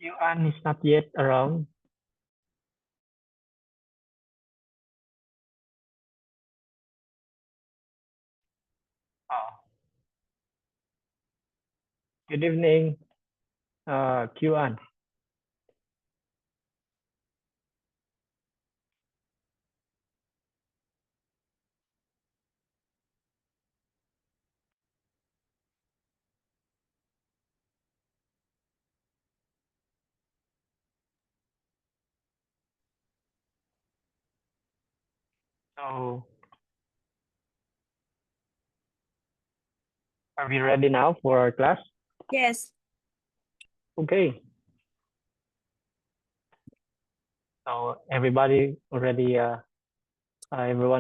Yuan is not yet around. Oh, good evening, Yuan. So, are we ready now for our class? Yes. Okay. So everyone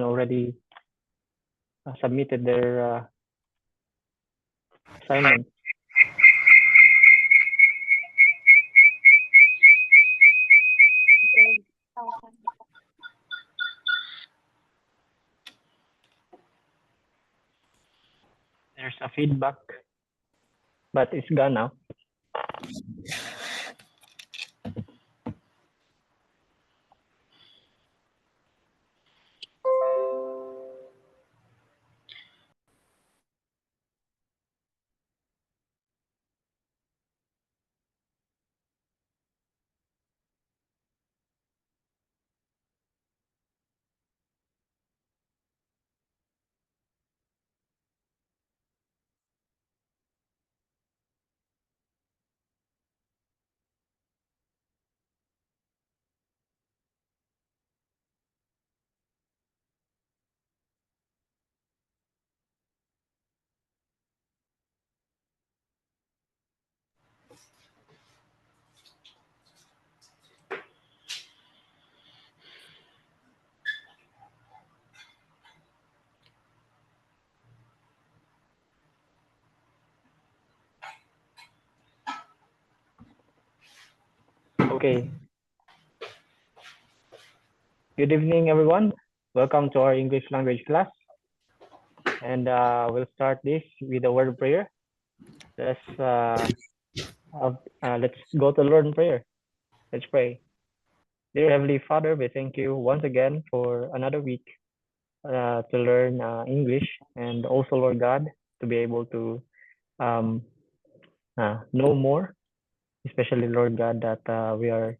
already submitted their assignment. There's a feedback, but it's gone now. Okay. Good evening, everyone. Welcome to our English language class. And we'll start this with a word of prayer. Let's go to the Lord in prayer. Let's pray. Dear Heavenly Father, we thank you once again for another week to learn English, and also, Lord God, to be able to um, know more, especially, Lord God, that we are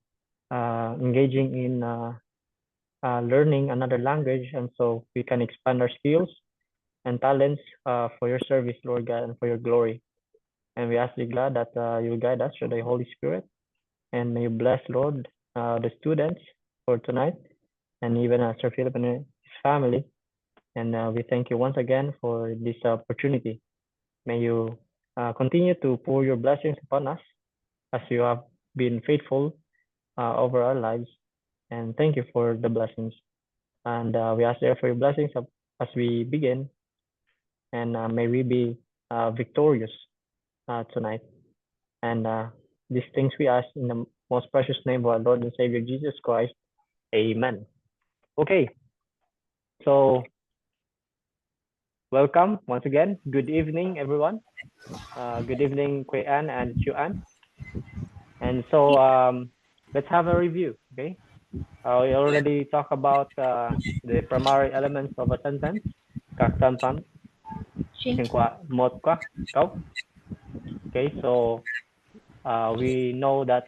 engaging in learning another language, and so we can expand our skills and talents for your service, Lord God, and for your glory. And we ask you, God, that you guide us through the Holy Spirit, and may you bless, Lord, the students for tonight, and even Sir Philip and his family. And we thank you once again for this opportunity. May you continue to pour your blessings upon us as you have been faithful over our lives. And thank you for the blessings. And we ask there for your blessings as we begin. And may we be victorious tonight. And these things we ask in the most precious name of our Lord and Savior Jesus Christ. Amen. Okay. So welcome once again. Good evening, everyone. Good evening, Kuya Ann and Chu Ann. And so let's have a review, okay? We already talked about the primary elements of a sentence. Kaktantan, singkwa, motka, kau. Okay, so we know that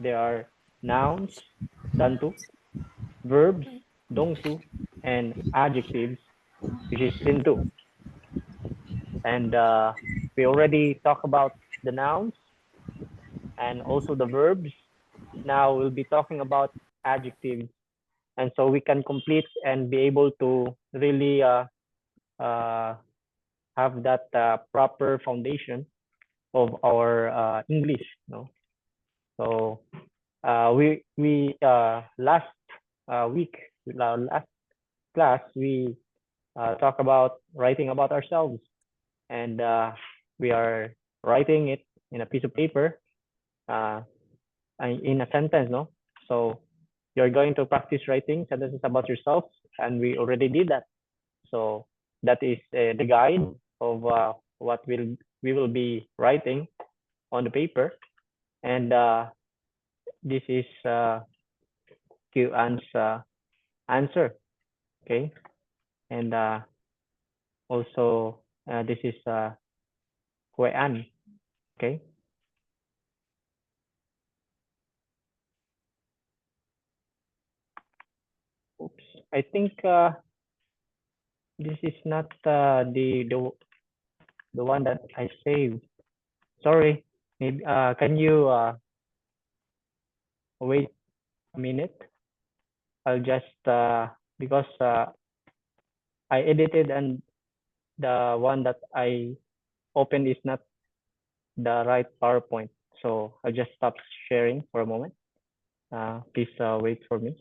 there are nouns, tantu, verbs, dongsu, and adjectives, which is sintu. And we already talked about the nouns and also the verbs. Now we'll be talking about adjectives. And so we can complete and be able to really uh, have that proper foundation of our English. No? So we last week, last class, we talk about writing about ourselves, and we are writing it in a piece of paper, uh, in a sentence, no? So you're going to practice writing sentences about yourself, and we already did that. So that is the guide of what we will be writing on the paper. and this is Q-An's answer. Okay, and also this is Hue-An. Okay. Oops. I think this is not the one that I saved. Sorry. Maybe can you wait a minute? I'll just because I edited and the one that I opened is not the right PowerPoint. So I'll just stop sharing for a moment. Please wait for me.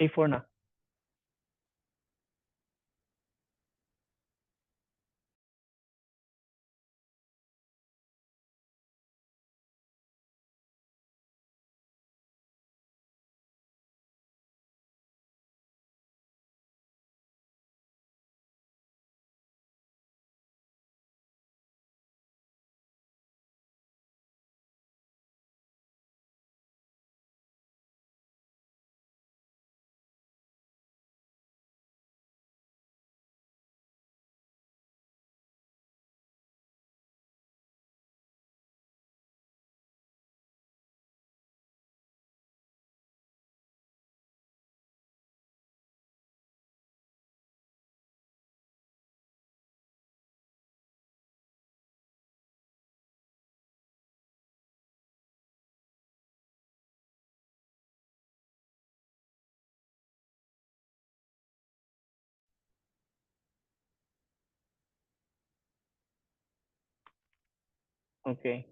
A4 na. Okay.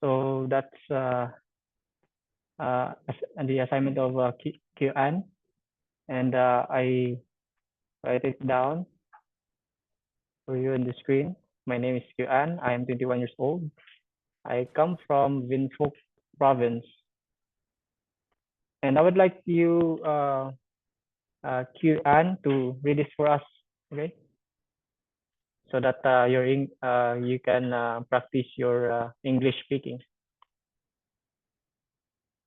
So that's the assignment of Q-An, and I write it down for you on the screen. My name is Q-An. I am 21 years old. I come from Vinh province, and I would like you, Q-An, to read this for us, okay? So that you can practice your English speaking.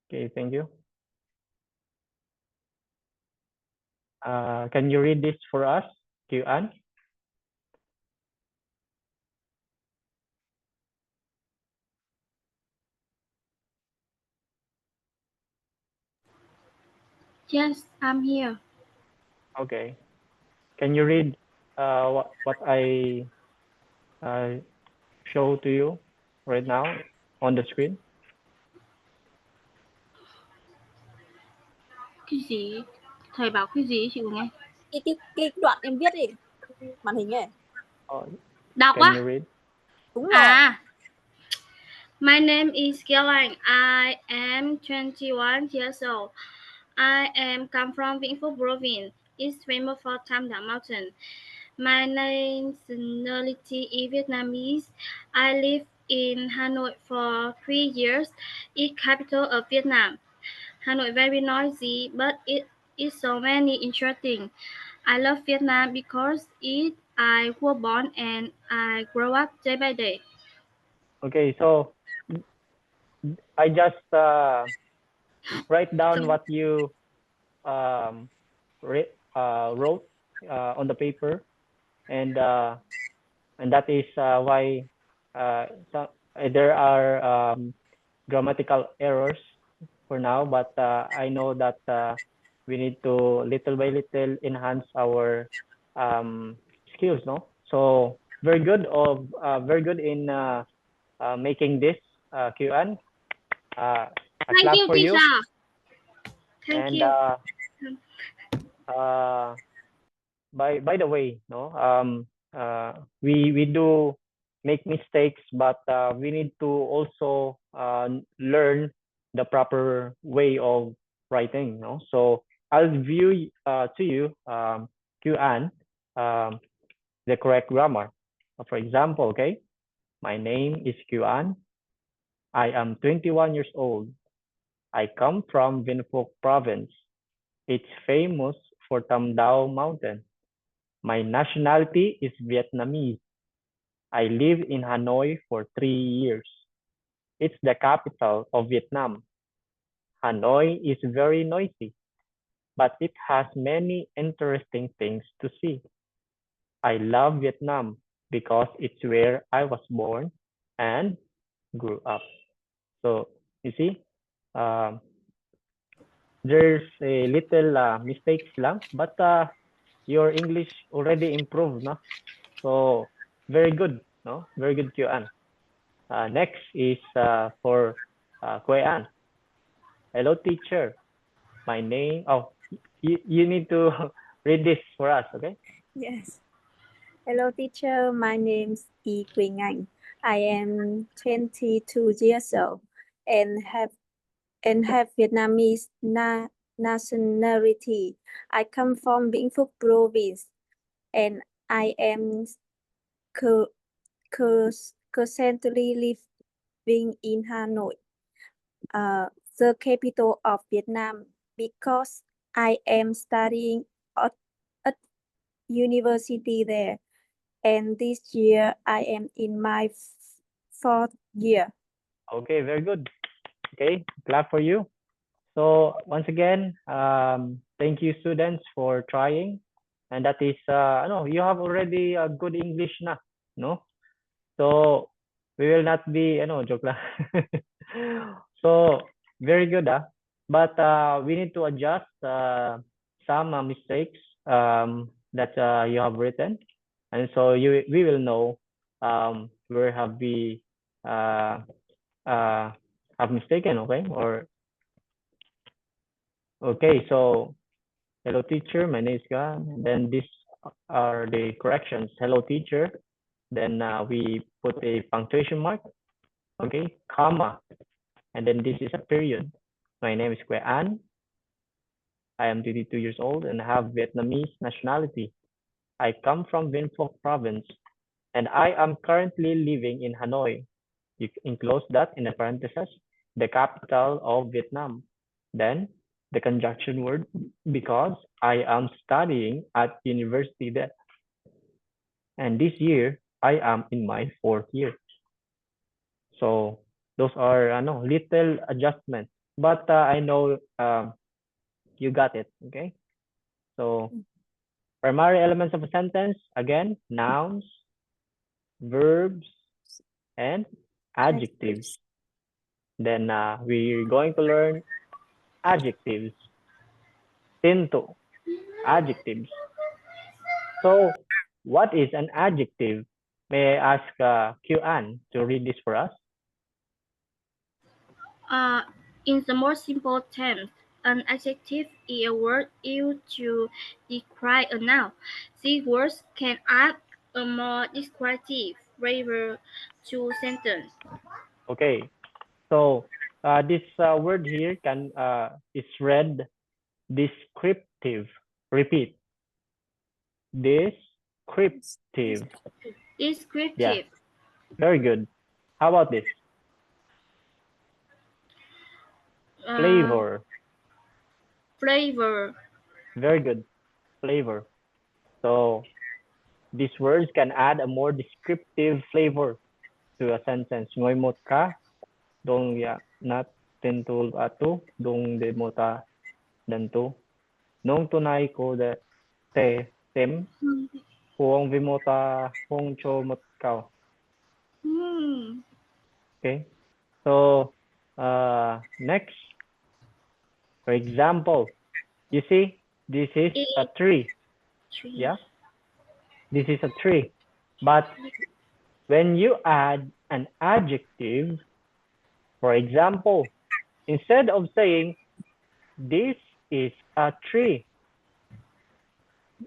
Okay, thank you. Can you read this for us, Q-An? Yes, I'm here. Okay. Can you read what I show to you right now on the screen? Cái gì? Thầy bảo cái gì chị nghe? Cái đoạn em viết đi, màn hình ấy. Đọc Can á. you read? Đúng rồi. My name is Kialang. I am 21 years old. I am come from Vĩnh Phúc province. It's famous for Tam Đảo Mountain. My nationality is Vietnamese. I live in Hanoi for 3 years. It's capital of Vietnam. Hanoi very noisy, but it is so many interesting. I love Vietnam because I was born and I grow up day by day. Okay, so I just write down what you wrote on the paper, and that is why there are grammatical errors for now, but I know that we need to little by little enhance our skills, no? So very good in making this Q&A. A Thank clap you, for you. teacher. Thank And you. by the way, no, we do make mistakes, but we need to also learn the proper way of writing, no. So I'll view to you, Q-An, the correct grammar. For example, okay, my name is Q-An. I am 21 years old. I come from Vinh Phuc province. It's famous for Tam Dao Mountain. My nationality is Vietnamese. I live in Hanoi for 3 years. It's the capital of Vietnam. Hanoi is very noisy, but it has many interesting things to see. I love Vietnam because it's where I was born and grew up. So you see, um, there's a little mistakes lang, but your English already improved, no? So very good, no? Very good, Q-An. Next is for Kuya An. Hello, teacher. My name. Oh, you need to read this for us, okay? Yes. Hello, teacher. My name's E. Quỳnh Anh. I am 22 years old and have Vietnamese nationality. I come from Vĩnh Phúc province and I am currently living in Hanoi, the capital of Vietnam, because I am studying at university there. And this year I am in my fourth year. Okay, very good. Okay, clap for you. So once again, thank you, students, for trying. And that is, no, you have already a good English na, no? So we will not be, joke lang. So very good, but we need to adjust some mistakes that you have written, and so we will know where have we have mistaken, okay? Or okay, so hello, teacher, my name is Gan. Then these are the corrections. Hello, teacher. Then we put a punctuation mark, okay, comma, and then this is a period. My name is Quay An. I am 22 years old and have Vietnamese nationality. I come from Vinh Phuc province and I am currently living in Hanoi. You enclose that in a parenthesis, the capital of Vietnam. Then the conjunction word, because I am studying at university there. And this year, I am in my fourth year. So those are little adjustments, but I know you got it, okay? So primary elements of a sentence, again, nouns, verbs, and adjectives. Then we're going to learn adjectives. Tinto, adjectives. So what is an adjective? May I ask Q-An to read this for us? In the more simple terms, an adjective is a word used to describe a noun. These words can add a more descriptive flavor to sentence. Okay, so this word here is read descriptive. Repeat. Descriptive. Descriptive. Yeah, very good. How about this? Flavor. Flavor. Very good. Flavor. So these words can add a more descriptive flavor to a sentence. Ngoy mo ka, dong ya nat tentul atu, dong de mota dantu. Nong tunay ko de te tem, huong vimota hong cho mot kao. Okay. So next, for example, you see, this is a tree. Yeah, this is a tree. But when you add an adjective, for example, instead of saying this is a tree,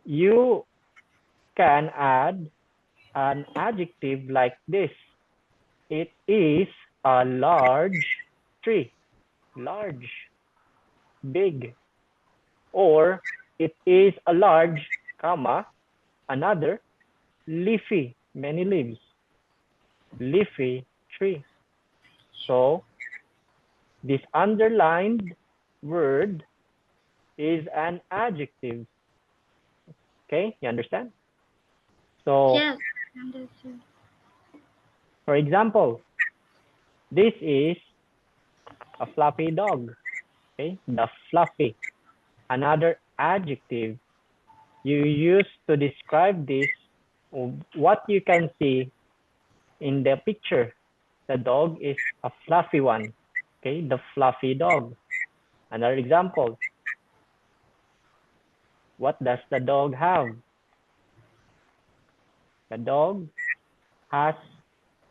you can add an adjective like this. It is a large tree. Large, big. Or it is a large, comma, another, leafy, many leaves. Leafy tree. So this underlined word is an adjective. Okay, you understand? So, Yes. Understood. for example, this is a fluffy dog. Okay, the fluffy. Another adjective you use to describe this, what you can see in the picture. The dog is a fluffy one. Okay, the fluffy dog. Another example. What does the dog have? The dog has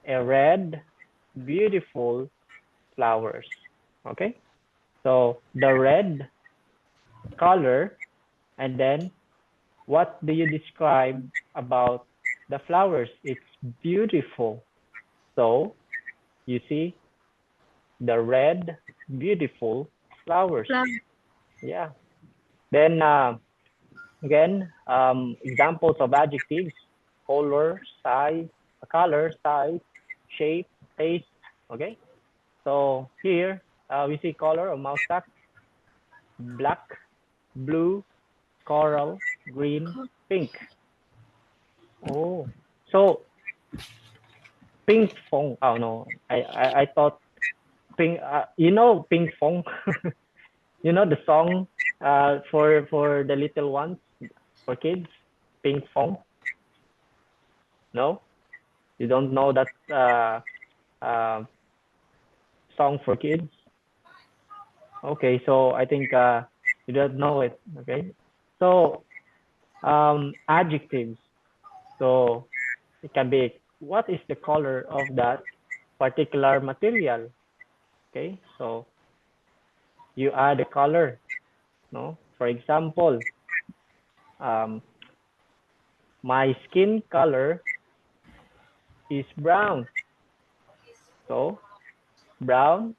a red, beautiful flowers. Okay, so the red color, and then what do you describe about the flowers? It's beautiful. So you see the red, beautiful flowers. Flower. Yeah. Then again, examples of adjectives: color, size, shape, taste. Okay. So here we see color of mouse duck: black, blue, coral, green, pink. Oh, so pink phone. Oh no, I thought pink. You know pink phone. You know the song for the little ones, for kids, pink phone. No, you don't know that uh, song for kids. Okay, so I think you don't know it. Okay, so adjectives. So it can be, what is the color of that particular material? Okay, so you add a color. No, for example, my skin color is brown. So brown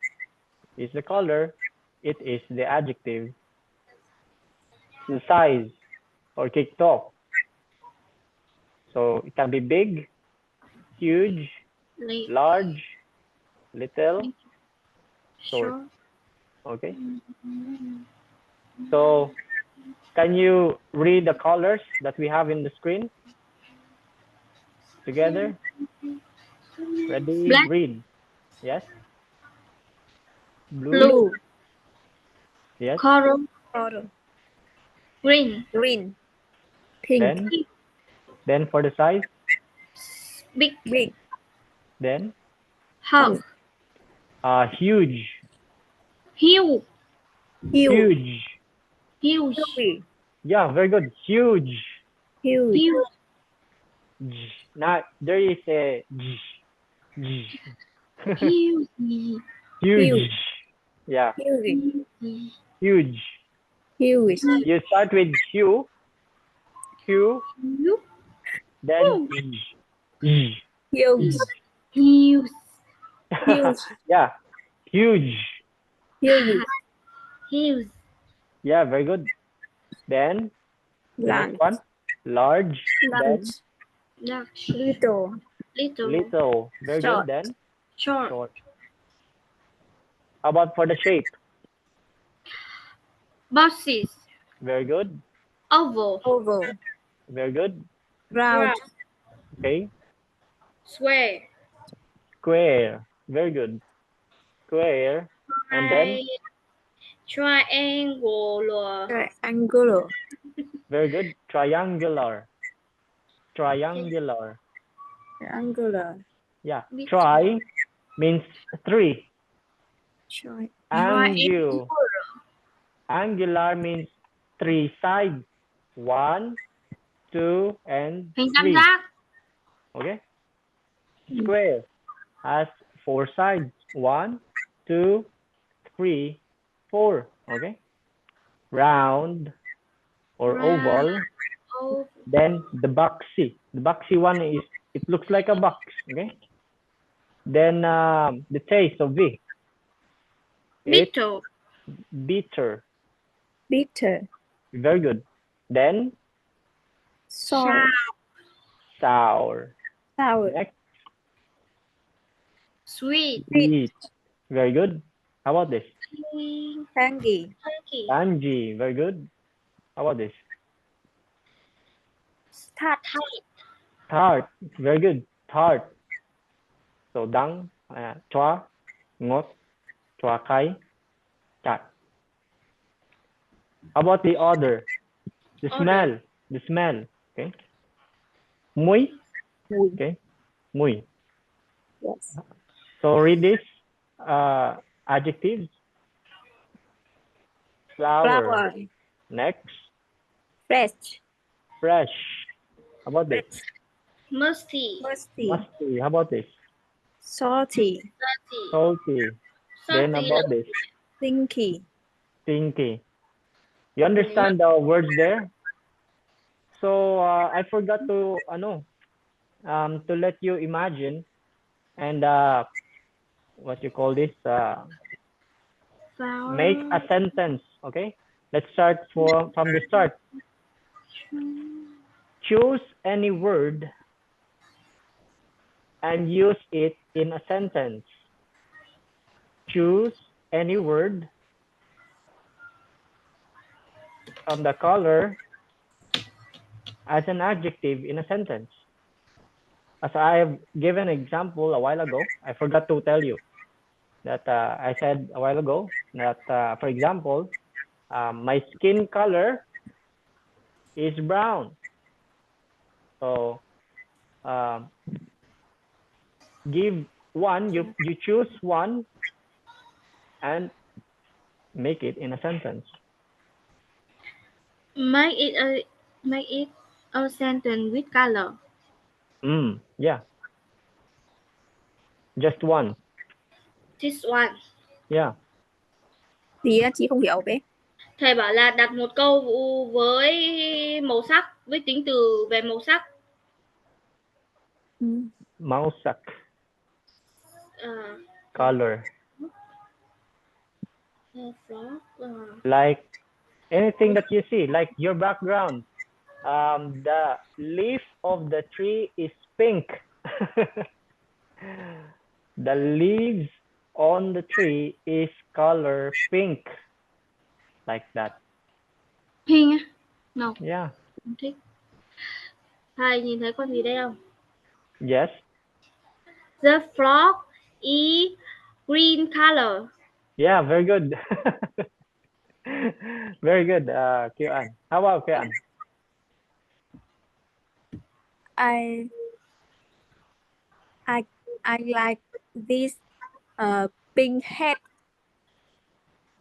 is the color. It is the adjective. The size or TikTok. So it can be big, huge, Late. large, little, short. Short. Okay. So can you read the colors that we have in the screen together? Ready? Black. Read. Yes. Blue. Blue. Yes. Coral. Coral, Green. green, pink, Then for the size, Big. big, then Hug. huge, Huge. huge, huge. Huge. huge, Yeah, very good. Huge. huge, Huge. Now there is a G. Huge. Huge. Yeah, huge, huge. huge, You start with Q, then huge, Huge. huge, yeah, huge. huge, Huge. Yeah, very good. Then the next large, one, large. Then Large. little, Little. little. Very Short. good. Then Short. short. How about for the shape? Boxes. Very good. Oval. oval, Very good. round, Okay. Square. Square. Very good. Square. And then Triangular. triangular, very good. Triangular. Triangular. triangular, Yeah. Big Tri means three. triangular, Angular means three sides. 1, 2, and Hình tam 3. giác. Okay. Square has 4 sides. 1, 2, 3, 4. Okay. Round or Round. oval. Oh, Then the boxy. The boxy one is, it looks like a box. Okay. Then the taste of V. It's bitter. bitter. Bitter. Very good. Then Sour. sour. Sour. Next, Sweet. sweet. Very good. How about this? Tangy. Turkey. Tangy. Very good. How about this? Tart. Tart. Very good. Tart. So đắng, chua, ngọt, chua cay, chát. How about the other? The Other. smell. The smell. Okay. Mùi. Mùi. Okay. Mùi. Yes. So read this adjectives. Flower. Flower. Next. Fresh. Fresh. How about this? Musty. Musty. Musty. How about this? Salty. Salty. Then Salty. about this? Stinky. Stinky. You understand the words there? So I forgot to to let you imagine and what you call this Flower. make a sentence. Okay, let's start from the start. Choose any word and use it in a sentence. Choose any word from the color as an adjective in a sentence. As I have given an example a while ago, I forgot to tell you that I said a while ago that, for example, my skin color is brown. So give one, you choose one and make it in a sentence. Make it a sentence with color. Yeah. Just one. This one. Yeah. Thì chị không hiểu bé. Thầy bảo là đặt một câu với màu sắc, với tính từ về màu sắc. Màu sắc. Color. Like anything that you see, like your background. The leaf of the tree is pink. The leaves on the tree is color pink. Like that. Pink. No. Yeah. Không thích. Thầy nhìn thấy con gì đây không? Yes. The frog is green color. Yeah, very good. Very good, Kian. How about Kian? I like this pink hat.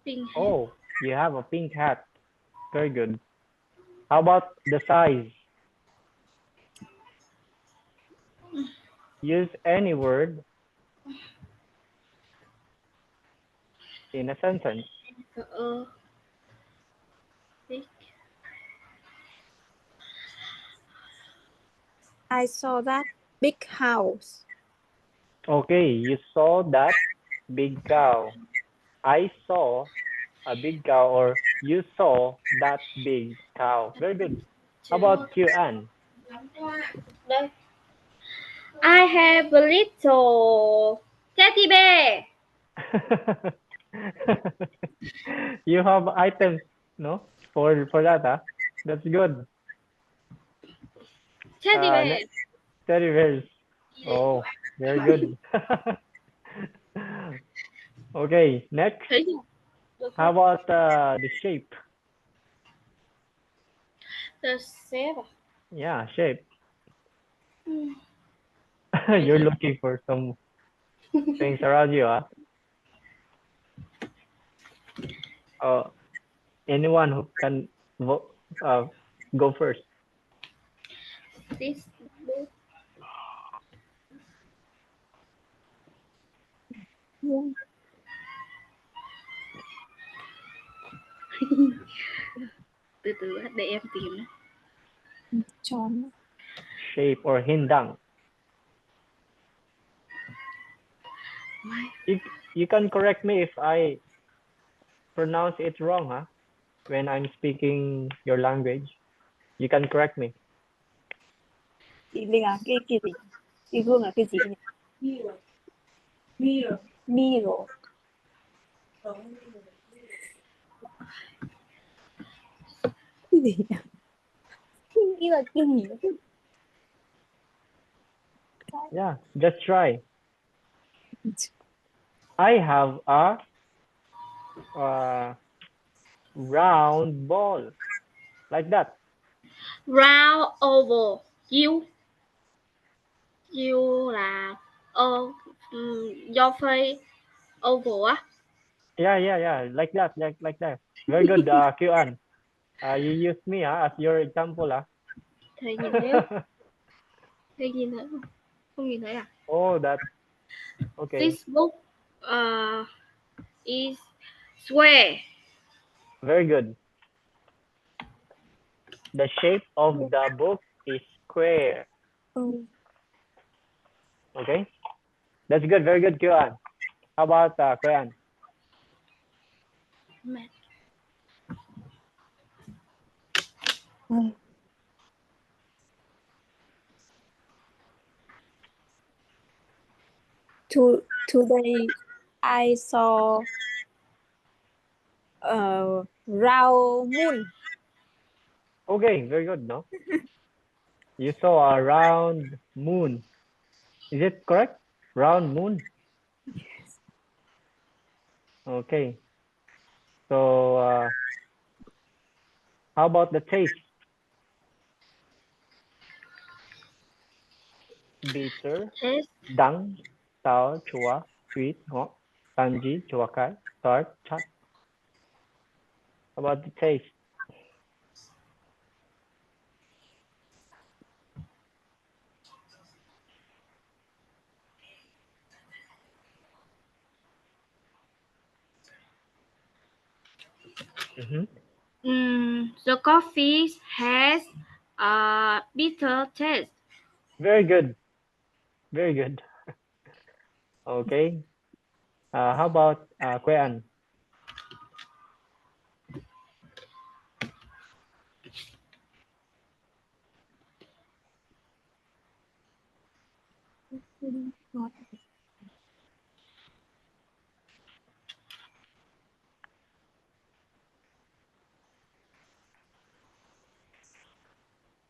Pink hat. Oh, you have a pink hat. Very good. How about the size? Use any word in a sentence. I saw that big house. Okay, you saw that big cow. I saw a big cow, or you saw that big cow. Very good. How about you, Anne? Đây. I have a little teddy bear. You have items, no? For that, huh? That's good. Teddy bear. Teddy bears. Oh, very good. Okay, next. How about the shape? The shape. Yeah, shape. You're looking for some things around you, huh? Anyone who can go first. This book. Yeah. Từ từ để em tìm. Tròn. Shape or hindang. You can correct me if I pronounce it wrong, huh? When I'm speaking your language, you can correct me. Chị Linh à, cái gì? Chị Hương là cái gì nhỉ? Miro. Cái gì nhỉ? Nghĩ là cái gì? Yeah, just try. I have a round ball like that. Round oval. U là do phây oval á. Yeah, like that, like that. Very good, Kyu-an. You use me as your example, Thầy nhìn thấy không? Thầy nhìn thấy không? Không nhìn thấy à? Oh, that. Okay. Facebook is square. Very good. The shape of the book is square. Okay. That's good. Very good, Kyu-an. How about Kyu-an? Today I saw round moon. Okay, very good, no? You saw a round moon. Is it correct? Round moon? Yes. Okay. So, how about the taste? Bitter, Taste. đắng, sour, chua, sweet, ngọt, tangy, chua cay, tart, chát. How about the taste? The coffee has a bitter taste. Very good. Very good. Okay. How about Kue-an?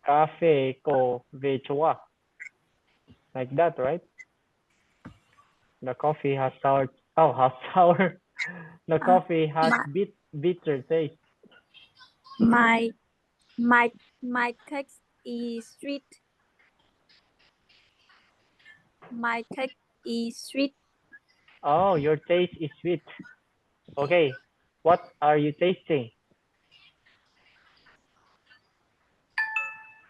Cafe ko ve chua. Like that, right? The coffee has sour. Oh, has sour. The coffee has bitter taste. My text is sweet. My text is sweet. Oh, your taste is sweet. Okay. What are you tasting?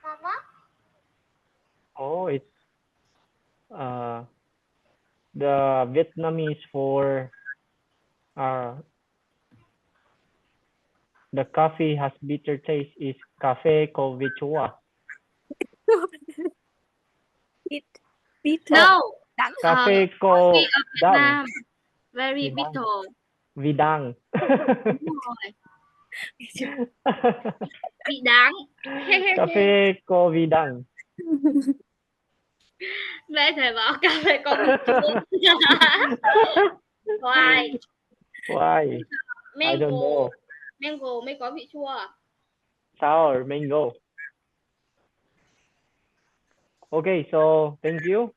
Mama? Oh, it's the Vietnamese for the coffee has bitter taste is cafe co vi chua. Bitter. No. Cafe co Coffee ở Việt đắng. Nam. Very bitter. Vi đắng. Đúng rồi. Vị đắng. Cafe co vi đắng. Mẹ thầy bảo cà phê có vị chua. Why? Why? I don't know. Mango mới có vị chua. Sour mango. Okay, so thank you.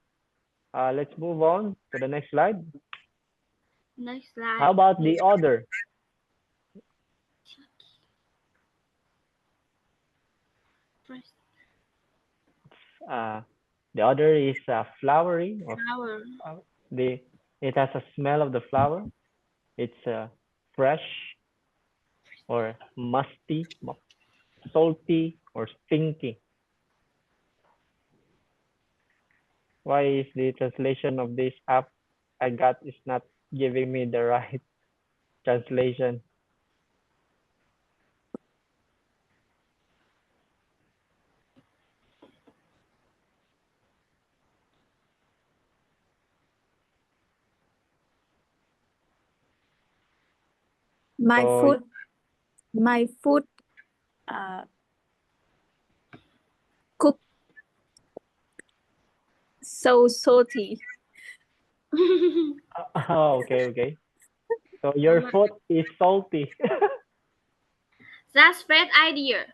Let's move on to the next slide. Next slide. How about the other? The other is flowery, or Flower. it has a smell of the flower. It's fresh or musty, salty or stinky. Why is the translation of this app I got is not giving me the right translation? My So- food, cook so salty. Oh, okay. So your food is salty. That's bad idea.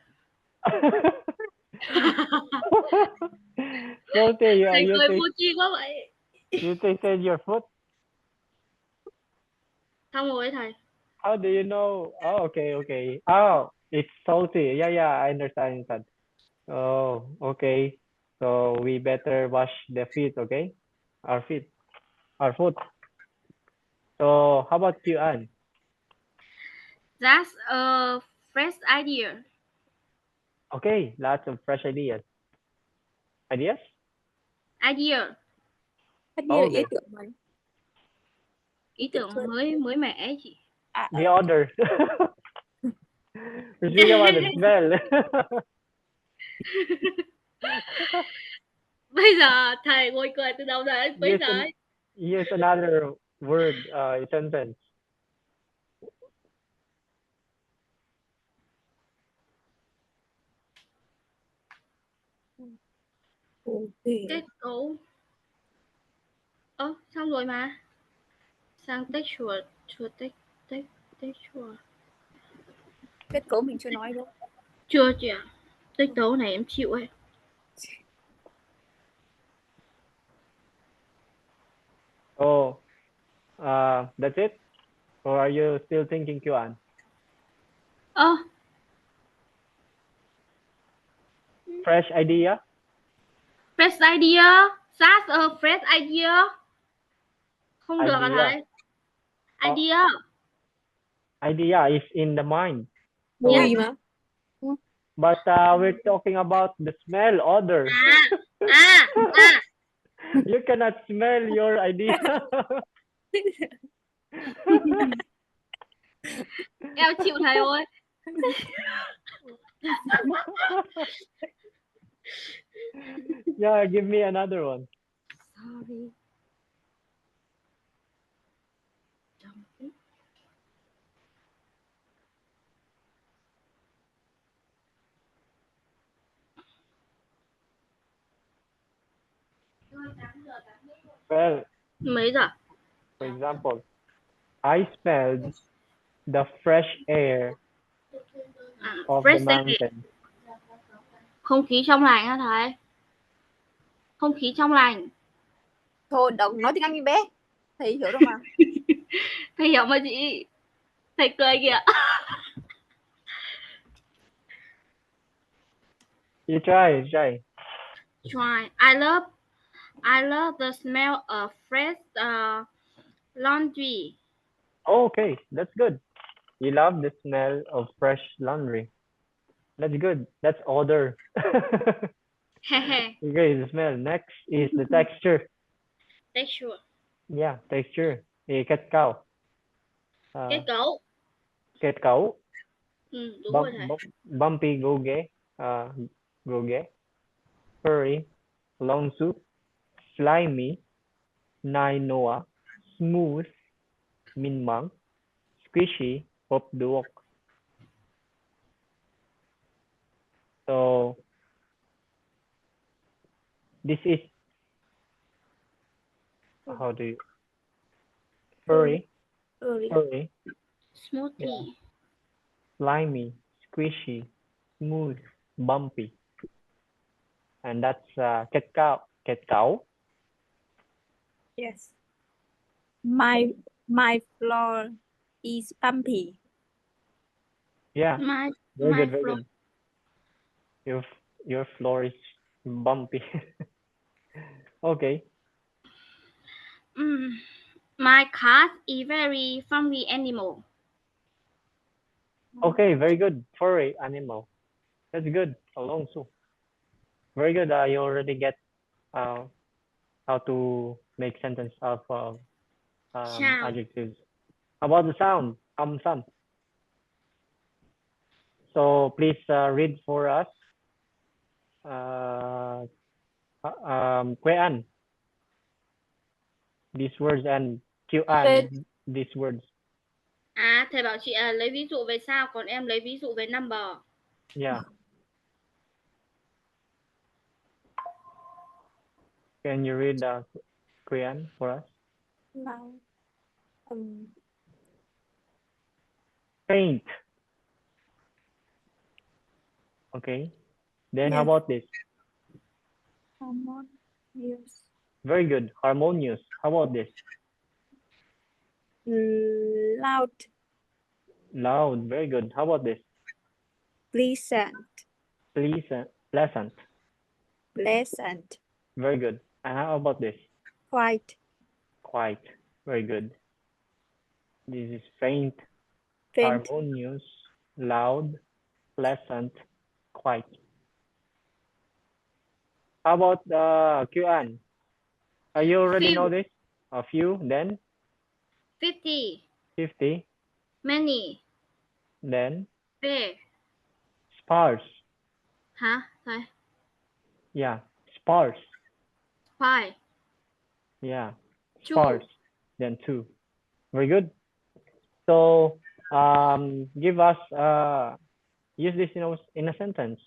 Salty, yeah, Thầy you cười taste, vô chi quá vậy. you tasted your food. Xong rồi thầy. How do you know? Oh, okay. Oh, it's salty. Yeah, I understand. Oh, okay. So we better wash the feet, okay? Our foot. So how about you, Anne? That's a fresh idea. Okay, lots of fresh ideas. Ideas? Idea. Okay. Ý tưởng mình. Ý tưởng mới mẻ chị. The other. We're speaking about the smell. Bây giờ thầy ngồi cười từ đầu đến bây giờ. Use another word, sentence. Kết cấu. Xong rồi mà. Sang textual. Textual. Kết cấu mình chưa nói đâu. Chưa chị ạ. Tích tố này em chịu ấy. Oh, that's it? Or are you still thinking, Kyoan? Fresh idea? Fresh idea. That's a fresh idea. Không được à thầy? Idea. Idea is in the mind. Mùi mà. But we're talking about the smell, odor. You cannot smell your idea. Em chịu thầy ơi. Yeah, give me another one. Sorry. Well, Mấy giờ? for example, I smelled the fresh air of the mountain. Không khí trong lành hả thầy? Không khí trong lành. Thôi đừng nói tiếng Anh đi bé. Thầy hiểu đâu mà. Thầy hiểu mà chị. Thầy cười kìa. You try. Try. I love the smell of fresh laundry. Okay, that's good. You love the smell of fresh laundry. That's good. That's odor. Okay, the smell. Next is the texture. Texture. Yeah, texture. Kết cấu. Kết cấu. Đúng rồi thầy. Bumpy, goge, furry, long soup, slimy, nai noa, smooth, min mang, squishy, pop duok. So this is how do you furry, Smoothie. slimy, squishy, smooth, bumpy, and that's kết cấu. Yes. My floor is bumpy. Yeah. Very good. Your floor is bumpy. Okay. My cat is very friendly animal. Okay, very good. Furry animal. That's good. Alonso. Very good. You already get how to make sentence of adjectives. How about the sound? Some. So please read for us. Quay An. These words and Q An. These words. Thầy bảo chị lấy ví dụ về sao, còn em lấy ví dụ về number. Yeah. Can you read the Korean for us? Now, Faint. Okay. Then how Yes. about this? Harmonious. Very good. Harmonious. How about this? Loud. Loud. Very good. How about this? Pleasant. Pleasant. Pleasant. Pleasant. Very good. And how about this? Quiet. Quiet. Very good. This is faint, Faint. harmonious, loud, pleasant, quiet. How about QN? You already Few. know this? A few, then 50. 50, Many. then Rare. sparse. Hả thầy? Yeah, sparse. Five. Yeah, Two. sparse. Then two. Very good. So give us use this in a sentence.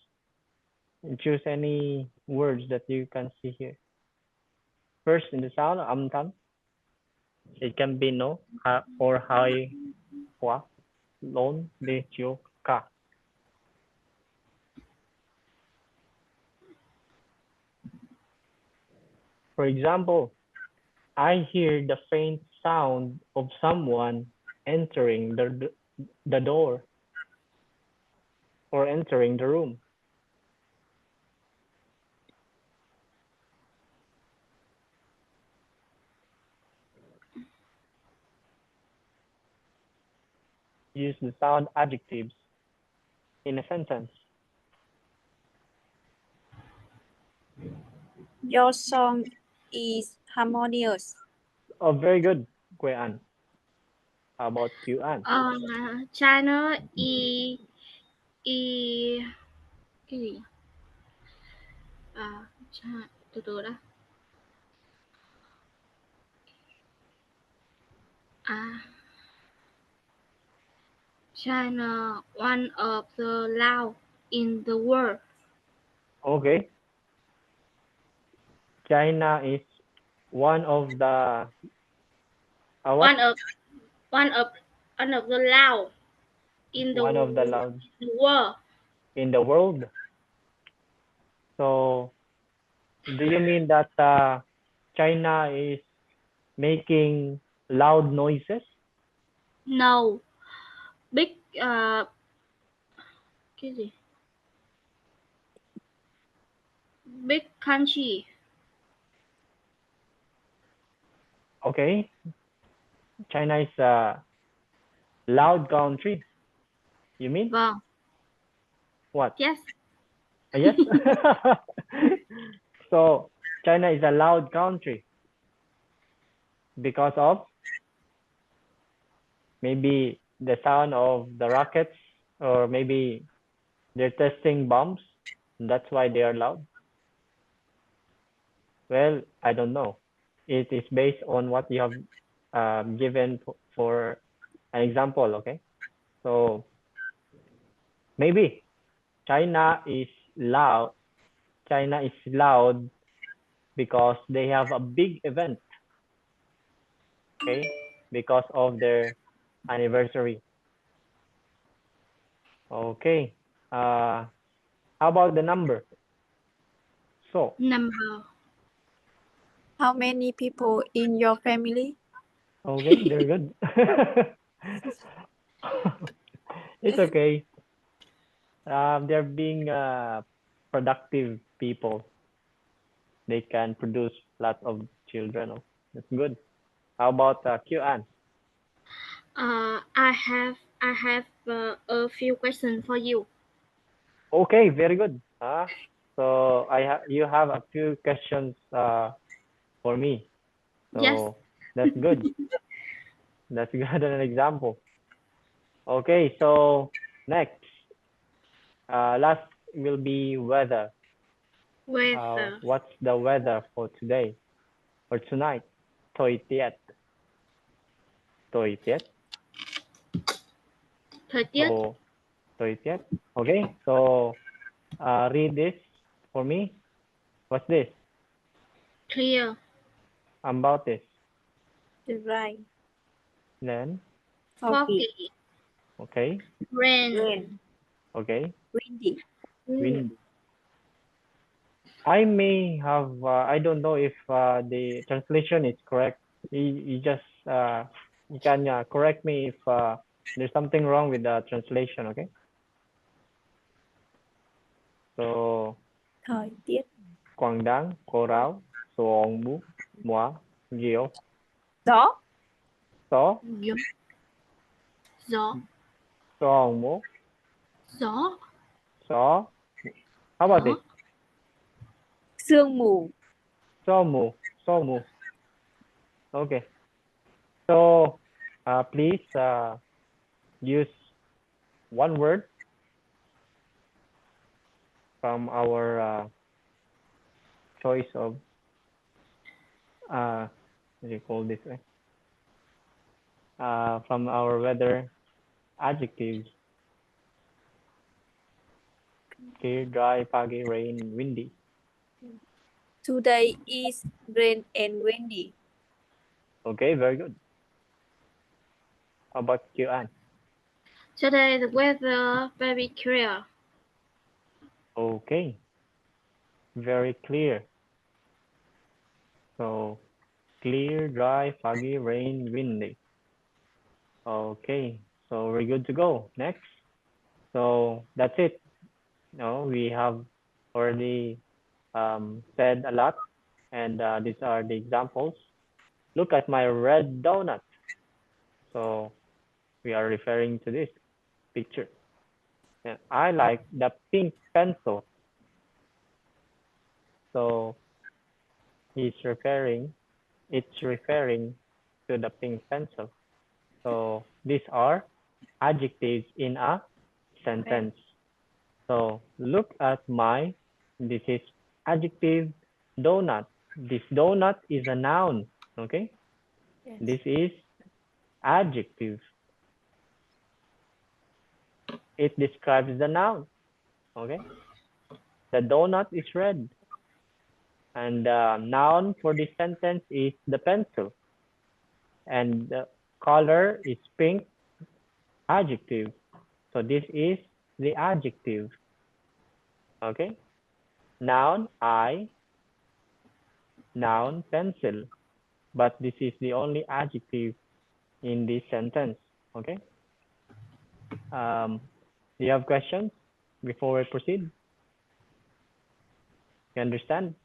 Choose any words that you can see here. First in the sound, amtan. It can be no or hai, hua, lon, de, chiu, ka. For example, I hear the faint sound of someone entering the door or entering the room. Use the sound adjectives in a sentence. Your song is harmonious. Oh, very good, Guan. How about you, An? China is cái gì? Từ từ đã. China, one of the loud in the world. Okay. China is one of the One of the loud in the one of the loud world. in the world. So, do you mean that China is making loud noises? No. Big cái gì? Big country. Okay. China is a loud country. You mean? Vâng. What? Yes. Yes. So China is a loud country because of maybe the sound of the rockets, or maybe they're testing bombs. That's why they are loud. Well, I don't know. It is based on what you have given for an example, okay? So maybe China is loud. China is loud because they have a big event, okay? Because of their anniversary. Okay. How about the number? So, Number. How many people in your family? okay, they're good. It's okay. They're being productive people. They can produce lots of children. Oh, that's good. How about QAn? I have a few questions for you. Okay, very good. So you have a few questions for me. So Yes. that's good. That's good an example. Okay, so next, last will be weather. Weather. What's the weather for today or tonight? Thời tiết. Thời tiết. Thời tiết. So, thời tiết. Okay, so read this for me. What's this? Clear. About this. Dry. Then, Foggy. Foggy. okay, Rain. Rain. okay. Windy. Wind. I may have, I don't know if the translation is correct. You just, you can correct me if there's something wrong with the translation, okay? So, Thời tiết. quảng đáng, cô ráo, xuồng bú, móa, diệu, Gió. tó, Gió. Gió. xuồng bú, Gió. xó. How about this? Sương mù. Xô mù, xô mù. Okay. So, please use one word from our choice of what do you call this way? From our weather adjectives. Clear, dry, foggy, rain, windy. Today is rain and windy. Okay, very good. How about you, Anne? Today the weather very clear. Okay, very clear. So, clear, dry, foggy, rain, windy. Okay, so we're good to go. Next. So that's it. No, we have already said a lot, and these are the examples. Look at my red donut. So we are referring to this picture. And I like the pink pencil. So it's referring to the pink pencil. So these are adjectives in a sentence. So look at this is adjective donut. This donut is a noun, okay? Yes. This is adjective. It describes the noun, okay? The donut is red. And the noun for this sentence is the pencil. And the color is pink, adjective. So this is the adjective, okay? Noun, I, noun, pencil. But this is the only adjective in this sentence, okay? Do you have questions before we proceed? You understand?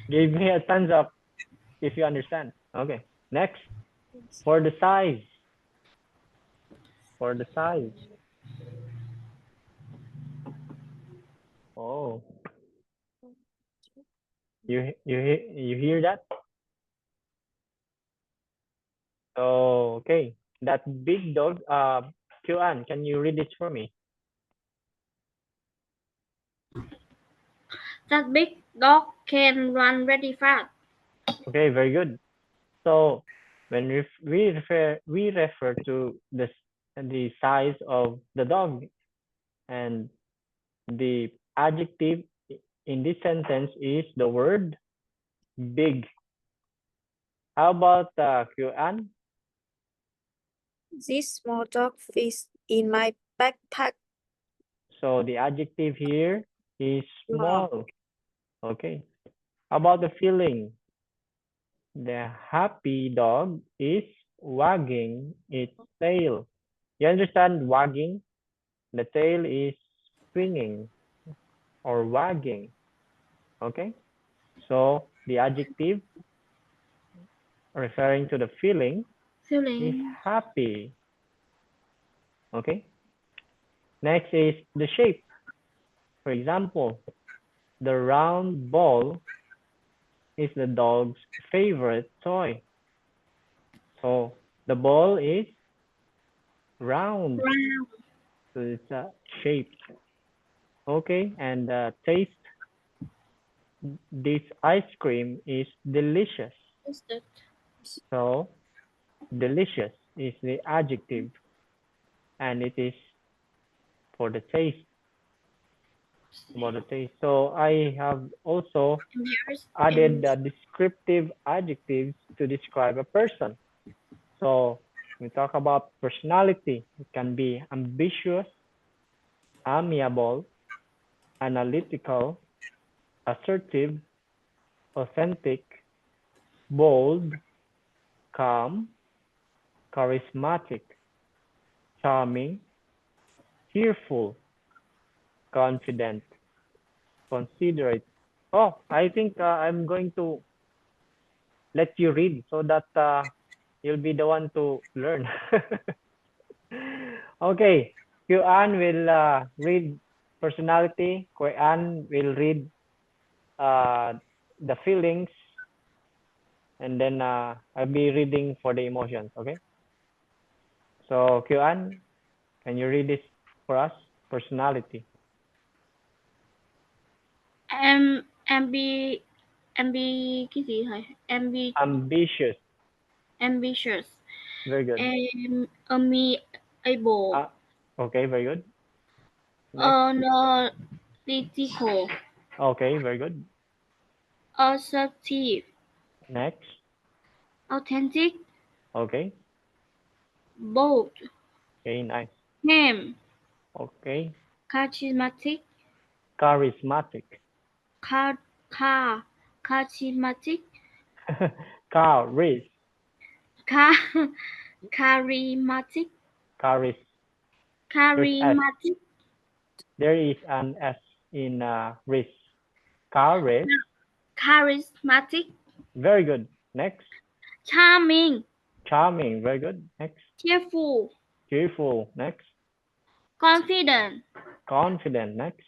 Give me a thumbs up if you understand. Okay, next. For the size. For the size. Oh. You hear that? Oh, okay. That big dog, Kyu-an, can you read it for me? That big dog can run very fast. Okay, very good. So when we refer to the size of the dog, and the adjective in this sentence is the word big. How about Kyu-an? This small dog fits in my backpack. So the adjective here is Small. small. Okay. How about the feeling? The happy dog is wagging its tail. You understand wagging? The tail is swinging or wagging. Okay. So the adjective referring to the feeling is Feeling. happy. Okay. Next is the shape. For example, the round ball is the dog's favorite toy. So the ball is round. Round. So it's a shape. Okay, and taste. This ice cream is delicious. Tasted. So Delicious is the adjective, and it is for the taste. About the taste. So I have also added the descriptive adjectives to describe a person. So we talk about personality. It can be ambitious, amiable, analytical, assertive, authentic, bold, calm, charismatic, charming, cheerful, confident, considerate. Oh, I think I'm going to let you read so that you'll be the one to learn. Okay, Q-An will read personality. Kuan will read the feelings, and then I'll be reading for the emotions. Okay. So Q-An, can you read this for us? Personality. Cái gì thầy? Ambitious. Ambitious. Very good. Amiable. Okay, very good. Next. Analytical. Okay, very good. Assertive. Next. Authentic. Okay. Bold. Okay, nice. Calm. Okay. Charismatic. Charismatic. Charismatic. Charismatic. Charismatic. There is an S in risk. Charismatic. Very good. Next. Charming. Charming. Very good. Next. Cheerful. Cheerful. Next. Confident. Confident. Next.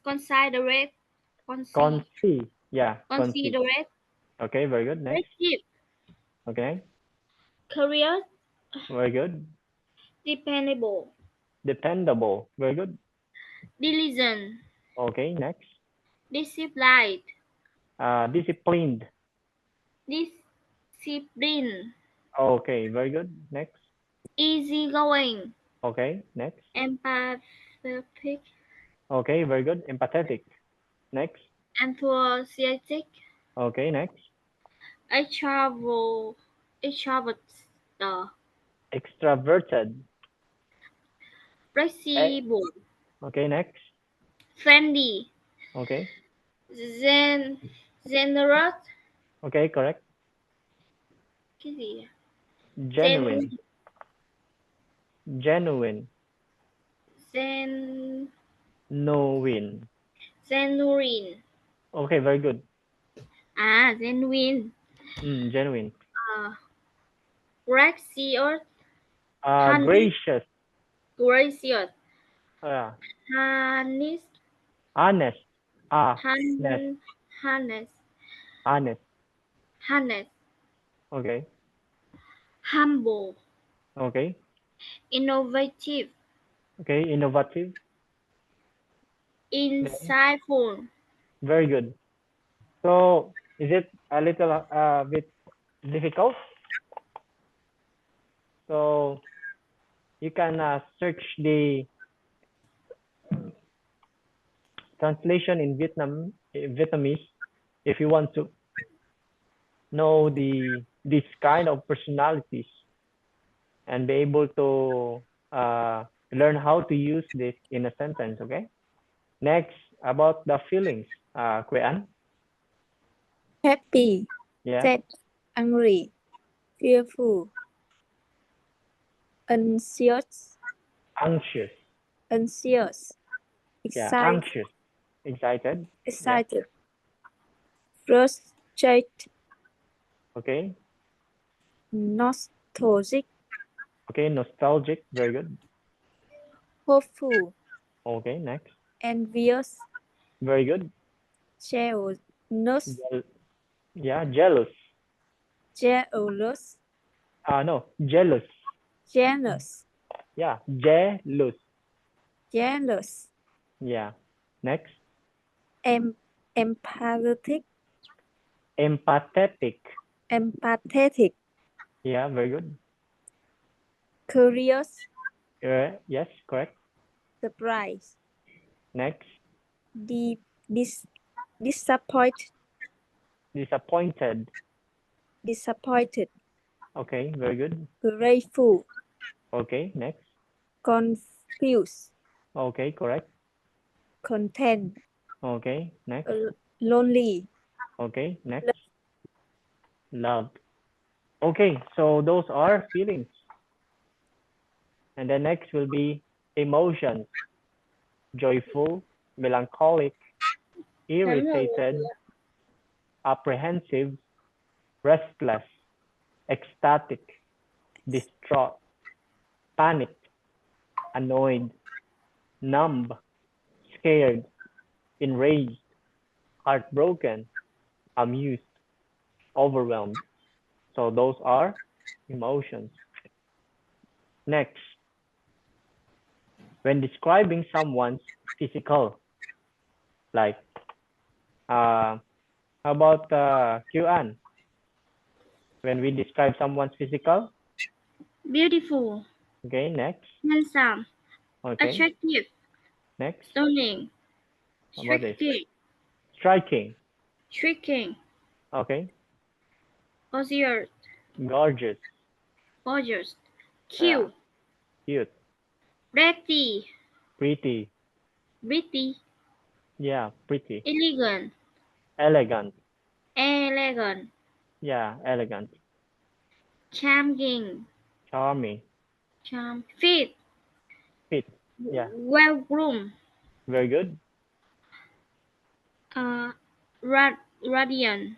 Considerate. Considerate. Okay, very good. Next. Okay. Career. Very good. Dependable. Dependable. Very good. Diligent. Okay, next. Disciplined. Disciplined. Discipline. Okay, very good. Next. Easygoing. Okay, next. Empathetic. Okay, very good. Empathetic. Next. Enthusiastic. Okay, next. Extrovert. Extroverted. Flexible. Okay, next. Friendly. Okay. Generous. Okay, correct. Cái gì à? Genuine. Genuine. Genuine. Okay, very good. Genuine. Genuine. Gracious. Gracious. Gracious. Honest. Honest. Okay. Humble. Okay. Innovative. Okay, innovative. Insightful. Very good. So, is it a little bit difficult? So, you can search the translation in Vietnamese if you want to know this kind of personalities and be able to learn how to use this in a sentence. Okay. Next, about the feelings, Kuan. Happy, Yeah. sad, angry, fearful, anxious, Anxious. excited, Anxious. Excited. frustrated, Okay. nostalgic, Okay, nostalgic. Very good. hopeful, Okay, next. envious, Very good. jealous, Jealous. No, jealous. Yeah, jealous. Yeah. Next. Empathetic. Empathetic. empathetic, Yeah, very good. curious, Yes, correct. surprised, Next, disappointed, disappointed. disappointed, Okay, very good. grateful, Okay, next. confused, Okay, correct. content, Okay, next. lonely, Okay, next. Love. Okay, so those are feelings. And then next will be emotions. Joyful, melancholic, irritated, apprehensive, restless, ecstatic, distraught, panicked, annoyed, numb, scared, enraged, heartbroken, amused, overwhelmed. So those are emotions. Next, when describing someone's physical, like how about QAn? When we describe someone's physical, Beautiful, okay, next, handsome, okay, attractive, next, stunning, how about this? striking, Striking, striking, okay, obscure, gorgeous, gorgeous, yeah, cute, cute, pretty, pretty, pretty, yeah, pretty, elegant, elegant, elegant, yeah, elegant, charming, charming, fit, fit, yeah, well-groomed, very good, uh, radiant,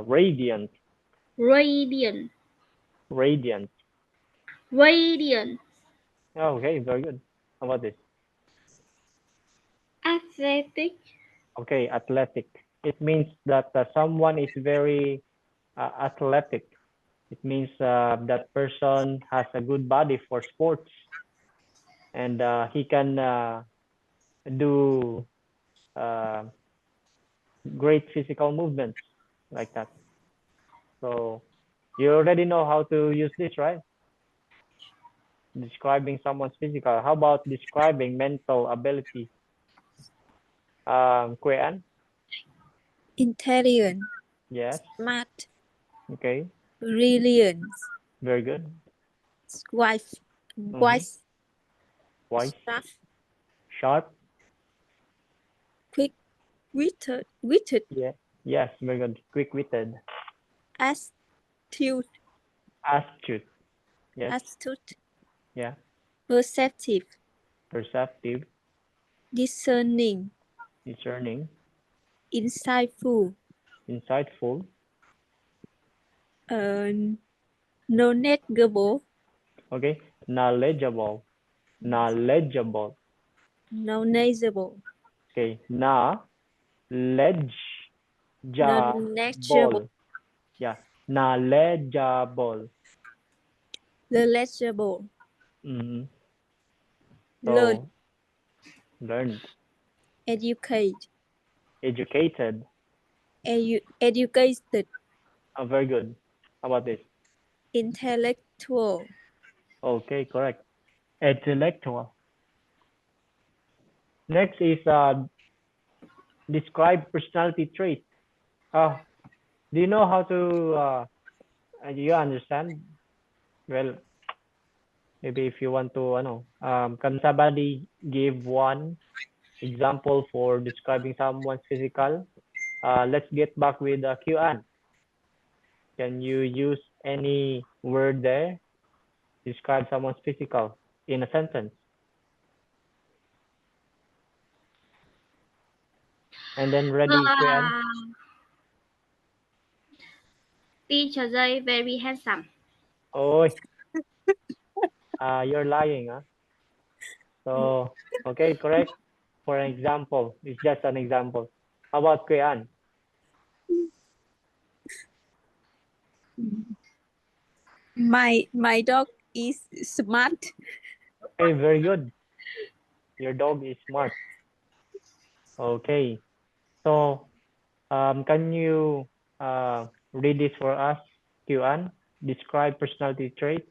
radiant, radiant, radiant, radiant, okay, very good. How about this? athletic, Okay, athletic. It means that someone is very athletic. It means that person has a good body for sports, and he can do uh, great physical movements like that. So you already know how to use this, right? Describing someone's physical. How about describing mental ability? Kuyan? intelligent, Yes. smart, Okay. brilliant, Very good. wise, wise, Wise, sharp, sharp. quick, witted, Yeah. Yes. Very good. Quick-witted. astute, Astute. Yes. astute, Yeah. perceptive, Perceptive. discerning, Discerning. insightful, Insightful. uh, knowledgeable, Okay. Knowledgeable. Knowledgeable. knowledgeable, Okay. Knowledgeable. knowledgeable, Yeah. Knowledgeable. knowledgeable, Mm-hmm. learn, So learned. educate, Educated. educated, Very good. How about this? intellectual, Okay, correct. Intellectual. Next is describe personality trait. Uh, do you know how to, do you understand? Well, maybe if you want to, can somebody give one example for describing someone's physical? Let's get back with QAn. Can you use any word there? Describe someone's physical in a sentence. And then ready, QAn? teacher Jay very handsome. Oh, you're lying, huh? So, okay, correct. For an example, it's just an example. How about Kuyan? My dog is smart, Hey, very good. Your dog is smart. Okay. So, can you read this for us, Q-An. Describe personality traits.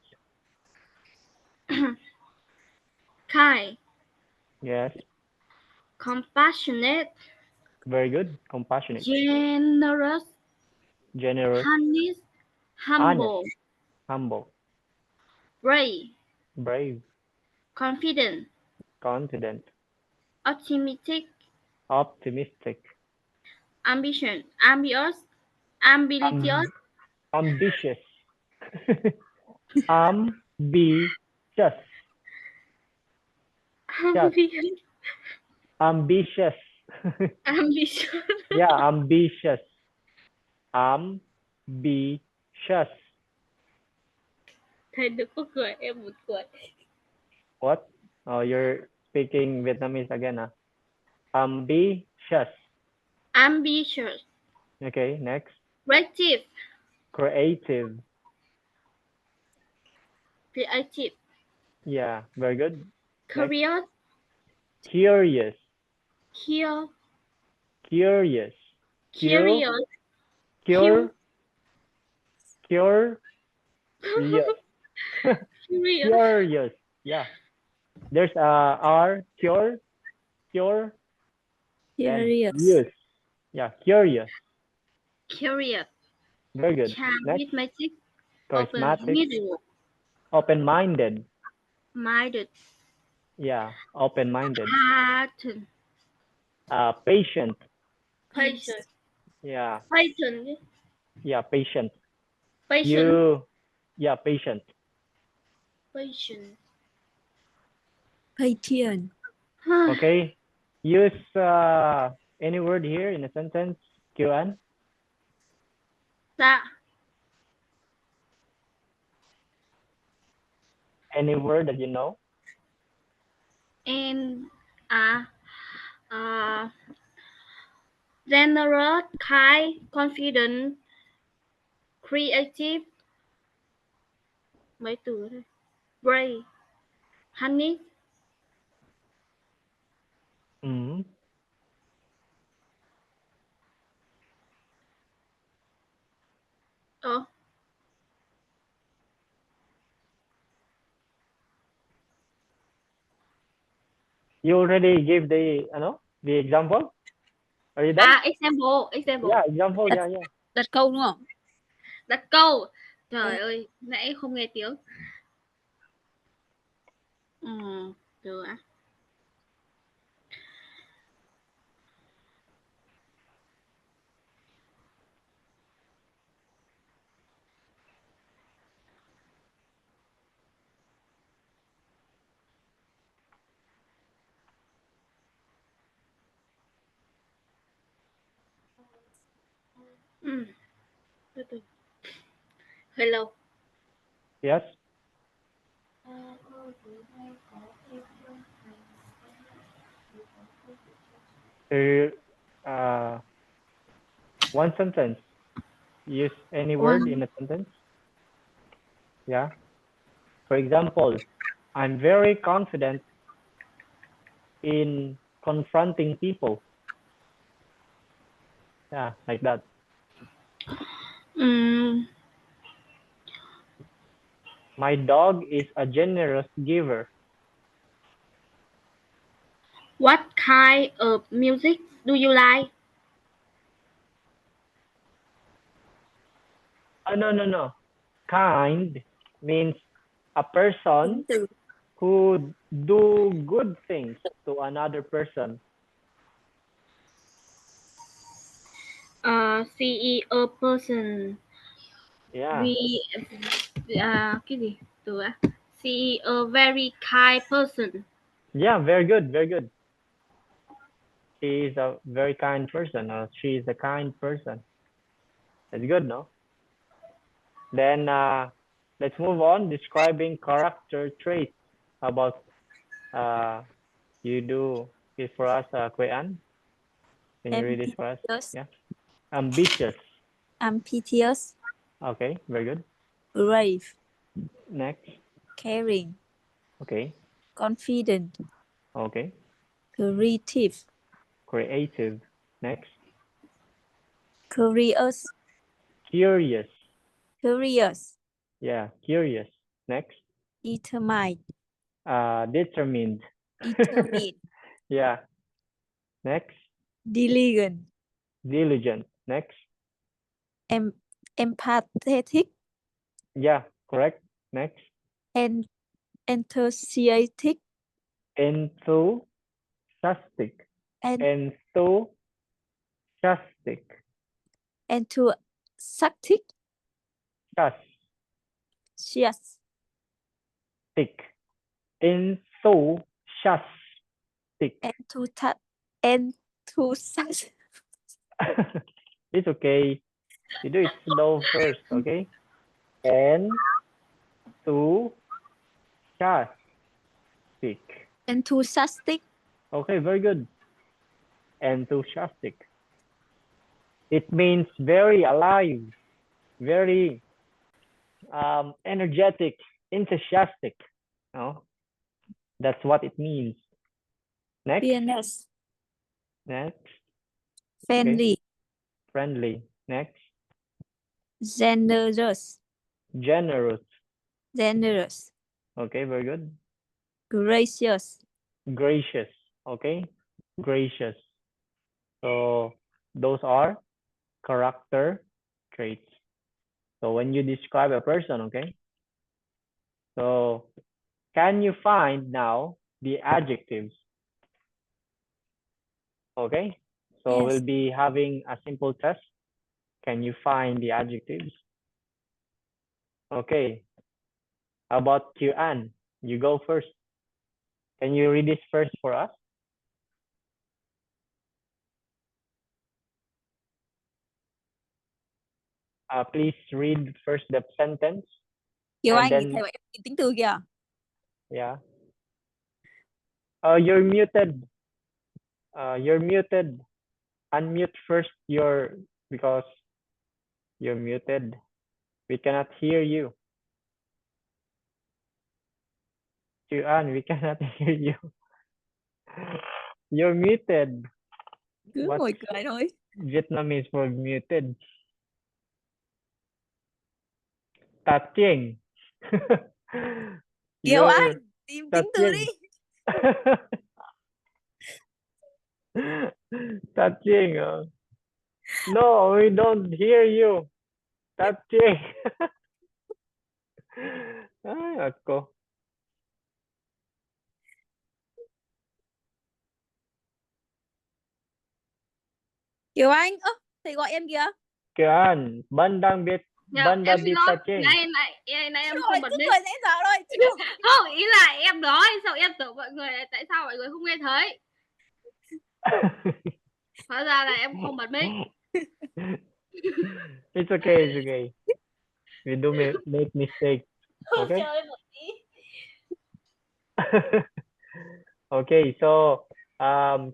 Kind, Yes, compassionate, very good. Compassionate, generous, generous, honest, honest, humble, humble, brave, brave, confident, confident, optimistic, optimistic, ambitious, ambitious, ambitious, ambitious, ambitious, ambitious. ambitious. Yeah, ambitious, ambitious. Thầy đừng có cười, em muốn cười. What? Oh, you're speaking Vietnamese again, huh? Ambitious. Ambitious, Okay, next. creative, Creative. creative, Yeah, very good. curious, Curious. curious, Curious. curious, Cure. Cure. Yes. curious, Curious. Yeah. There's R. Cure. Cure. Then Curious. yes. Yeah. Curious. curious, Very good. Next. charismatic, Charismatic. Open-minded. minded, Yeah. Open-minded. patient, Patient. patient, Yeah. patient, Yeah. Patient. patient, Yeah. Patient. patient. Patient. Okay. Use any word here in a sentence, Q-An. Dạ. Any word that you know. And generous, kind, confident, creative, mấy từ thôi, brave, honey, Mm-hmm. You already gave the example. Are you done? example. Yeah, example. Yeah, yeah. Đặt câu đúng không? Đặt câu. Trời ơi, nãy không nghe tiếng. Được ạ. Từ từ. Hello. Yes. One sentence. Use any word in a sentence. Yeah. For example, I'm very confident in confronting people. Yeah, like that. My dog is a generous giver. What kind of music do you like? No. Kind means a person who do good things to another person. See a person. Yeah. Cái gì? Từ á. See a very kind person. Yeah, very good, very good. She is a very kind person, or she is a kind person. That's good, no? Then let's move on. Describing character traits. How about you do this for us, Quay-An? Can you read this for us? Yeah. Ambitious. Ambitious. Okay, very good. Brave. Next. Caring. Okay. Confident. Okay. Creative. Creative. Next. Curious. Curious. curious, Yeah, curious. Next. determined, Determined. determined, Yeah. Next. diligent, Diligent. Next. em empathetic, Yeah, correct. Next. and enthusiastic, Enthusiastic. and Enthusiastic. enthusiastic, Just. yes, Enthusiastic. enthusiastic, It's okay. You do it slow first, okay? Enthusiastic. enthusiastic, Okay, very good. Enthusiastic. It means very alive, very energetic, enthusiastic. No? That's what it means. Next. fairness, Next. friendly, Friendly. Next. generous, Generous. generous, Okay, very good. gracious, Gracious. Okay, gracious. So those are character traits. So when you describe a person, okay, so can you find now the adjectives? Okay, so we'll yes, be having a simple test. Can you find the adjectives? Okay, how about you, Anne? You go first. Can you read this first for us? Please read first the sentence. Kiều And Anh then- thầy bảo em nhìn tính từ kìa. Yeah. You're muted. You're muted. Unmute first because you're muted. We cannot hear you. Chuan, we cannot hear you. You're muted. Cứ What? ngồi cười thôi. Vietnamese for muted. Touching. Kiều Anh, tìm tính từ đi. Touching. No, we don't hear you. Touching. Ay, ako. Kiều Anh, thầy gọi em kìa. Kian, bandang bit, banda Em xin bit lỗi. touching. Nãy em Rồi, không bật cứ mic. cười nãy giờ thôi. Không, ý là em nói sao em tưởng mọi người, tại sao mọi người không nghe thấy? Hóa ra là em không bật mic. It's okay, it's okay. We do make mistakes. Okay. Chơi một tí. Okay, so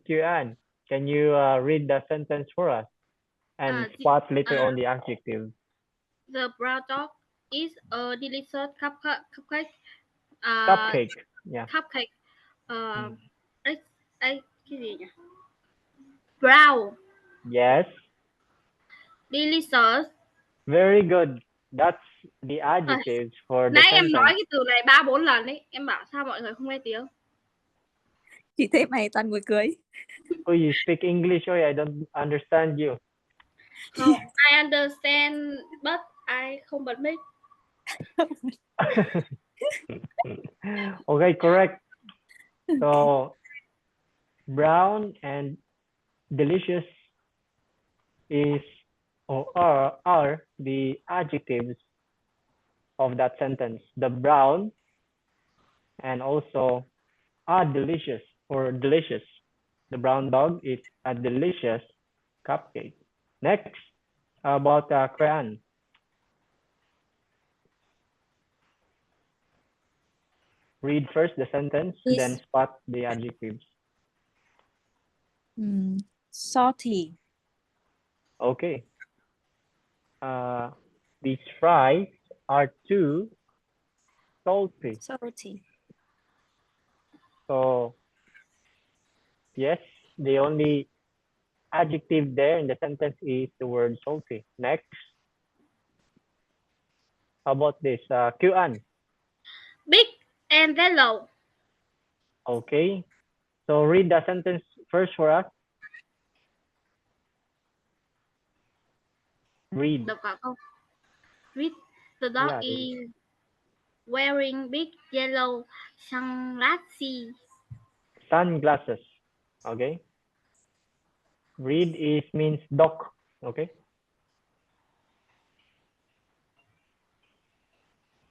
Kian, can you read the sentence for us and spot later on the adjective? The brown dog is a delicious cupcake. Cupcake. Yeah. Cupcake. Cái gì nhỉ? Brown. Yes. Delicious. Very good. That's the adjectives for the Nãy em sentence. nói cái từ này 3-4 lần đấy. Em bảo sao mọi người không nghe tiếng. Chị thấy mày toàn ngồi cười. Oh, you speak English? Oh, I don't understand you. Không, I understand, but I không bật mic. Okay, correct. So brown and delicious is or are the adjectives of that sentence. The brown and also are delicious or delicious. The brown dog is a delicious cupcake. Next, how about crayon? Read first the sentence, Yes. then spot the adjectives. Salty. Okay. These fries are too salty. Salty. So, yes, the only adjective there in the sentence is the word salty. Next. How about this? Q-An. Big and yellow. Okay. So read the sentence first for us. Read. Đọc cả câu. Read. The dog Yeah. is wearing big yellow sunglasses. Sunglasses. Okay. Read is means dog. Okay.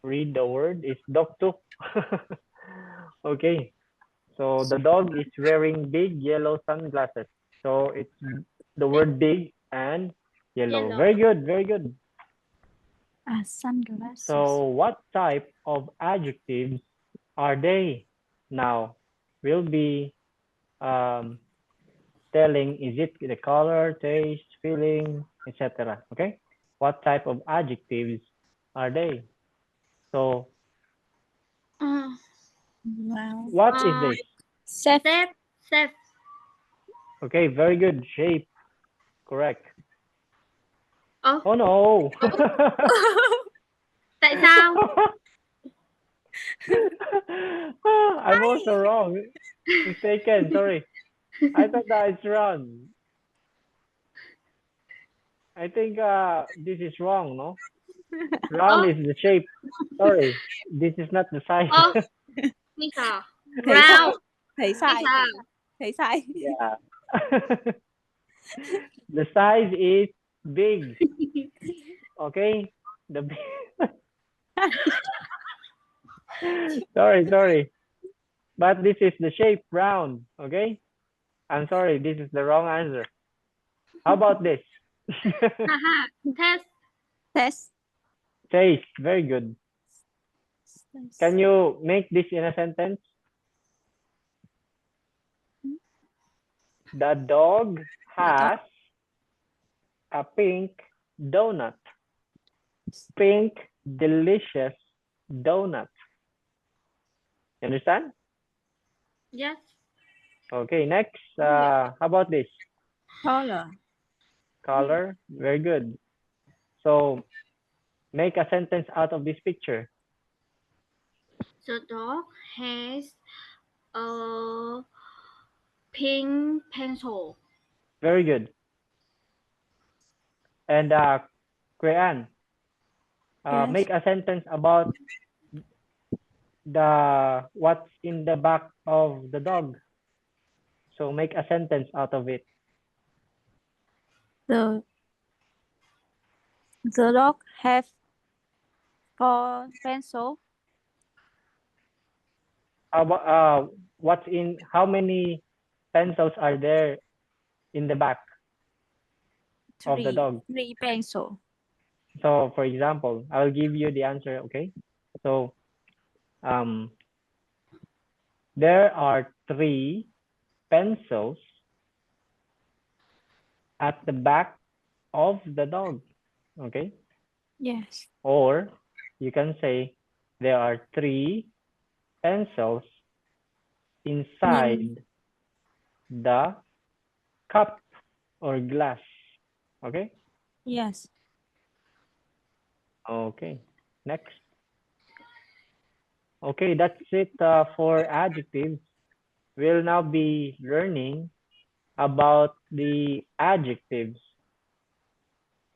Read the word is dog too. Okay. So the dog is wearing big yellow sunglasses. So it's the word big and yellow. Yellow. Very good. Very good. Sunglasses. So what type of adjectives are they? Now we'll be telling, is it the color, taste, feeling, etc. Okay. What type of adjectives are they? So Wow. what is this? Safe. Safe. Okay, very good. Shape. Correct. Oh, Oh no. tại sao? I'm also wrong. Mistaken. Sorry. I thought that it's wrong. I think this is wrong, no? Round Oh. is the shape. Sorry. This is not the size. Oh, bây giờ. Thấy Round. Thấy sai. Bây giờ. Thấy sai. Yeah. The size is big. Okay? The big. Sorry. But this is the shape round. Okay? I'm sorry. This is the wrong answer. How about this? Haha. Test. Test. Taste. Very good. Can you make this in a sentence? The dog has a pink donut. Pink, delicious donut. You understand? Yes. Okay, next. How about this? Color. Color. Very good. So, make a sentence out of this picture. The dog has a pink pencil. Very good. And Kuyan, Yes. make a sentence about what's in the back of the dog. So make a sentence out of it. The dog have 4 pencil. How many pencils are there in the back of the dog? 3 pencil. So for example, I'll give you the answer, okay? So there are 3 pencils at the back of the dog, okay? Yes. Or you can say there are 3 pencils inside the cup or glass, okay? Yes. Okay, next. Okay, that's it for adjectives. We'll now be learning about the adjectives.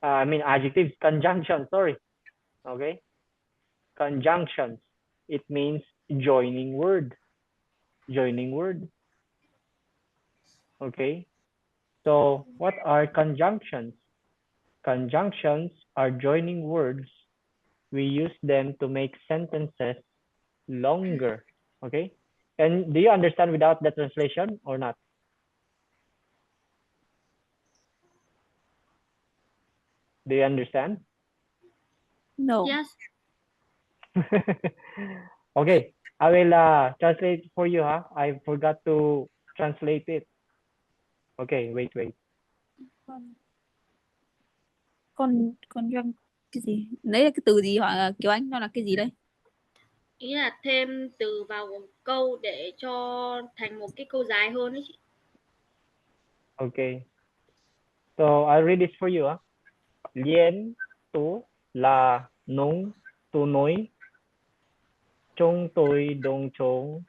Adjectives, conjunctions, sorry. Okay, conjunctions. It means joining word. Joining word. Okay, so what are conjunctions? Conjunctions are joining words. We use them to make sentences longer. Okay, and do you understand without the translation or not? Do you understand? No. Yes. Okay, I will translate for you. I forgot to translate it. Okay, wait. Con doanh cái gì? Đấy là cái từ gì hả Kiều Anh? Nó là cái gì đây? Ý là thêm từ vào câu để cho thành một cái câu dài hơn ấy chị. Okay. So I'll read this for you. Liên tú là nung nói chúng tôi đồng chung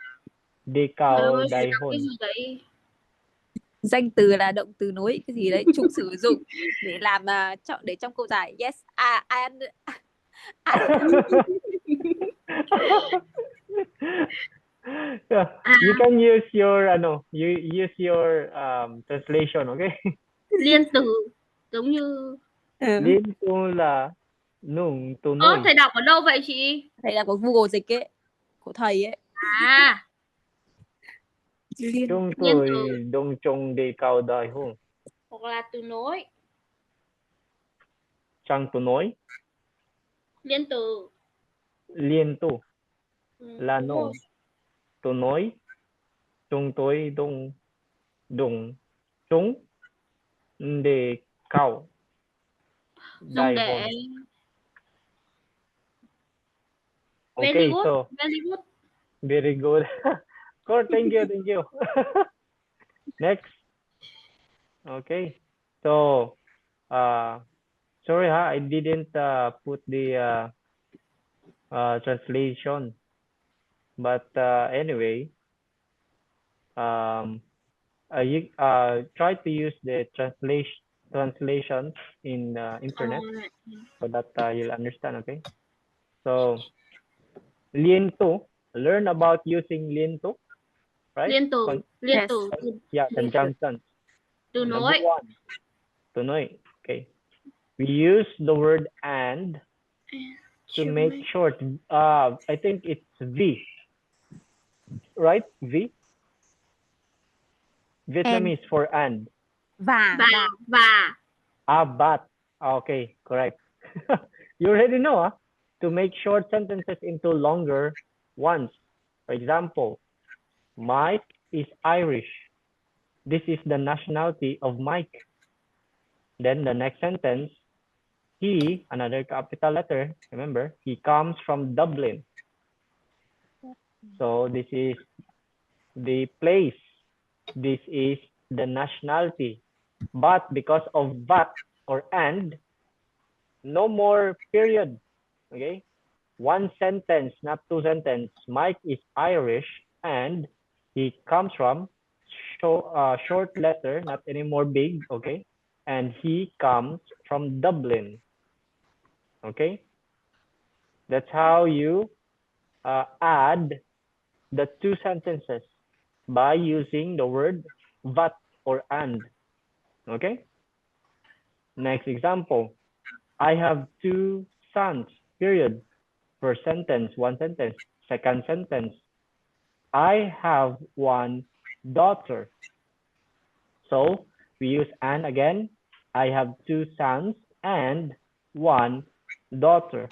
đi Trời cao ơi, đại đọc hôn. cái gì vậy? Danh từ là động từ nối cái gì đấy, chúng sử dụng để làm chọn để trong câu giải. Yes, Yeah, you can use your you use your translation, okay? Liên từ giống như Liên tu là nung tu ơ nói. thầy đọc ở đâu vậy chị? Đây là của Google dịch ấy, của thầy ấy. À, Chúng liên tôi từ đồng chung đi cao đại hôn. hoặc là từ nối, Chẳng tu nói liên từ. liên tu là Đúng rồi. nung tu nói chúng tôi đồng đồng chung đi cao Dùng đại để hôn. very Okay, good, so very good. very good. Good, thank you, thank you. Next. Okay. So, sorry, I didn't put the translation, but anyway, you try to use the translation in internet so that you'll understand. Okay. So, liên tu, learn about using liên tu, right? Liên từ, liên Yes. từ, Yeah, Liên từ. conjunction. từ Number nối. one, tu nói. Okay. We use the word and to make short. I think it's V, right? V. Vietnamese for and. Và Và But. Okay, correct. You already know, huh? To make short sentences into longer ones. For example, Mike is Irish. This is the nationality of Mike. Then the next sentence, he, another capital letter, remember, he comes from Dublin. So this is the place. This is the nationality. But because of but or and, no more period. Okay? One sentence, not two sentences. Mike is Irish and he comes from short letter, not anymore big. Okay? And he comes from Dublin. Okay? That's how you add the two sentences by using the word but or and. Okay? Next example. I have two sons, period. First sentence, one sentence. Second sentence. I have one daughter. So we use and again. I have two sons and one daughter.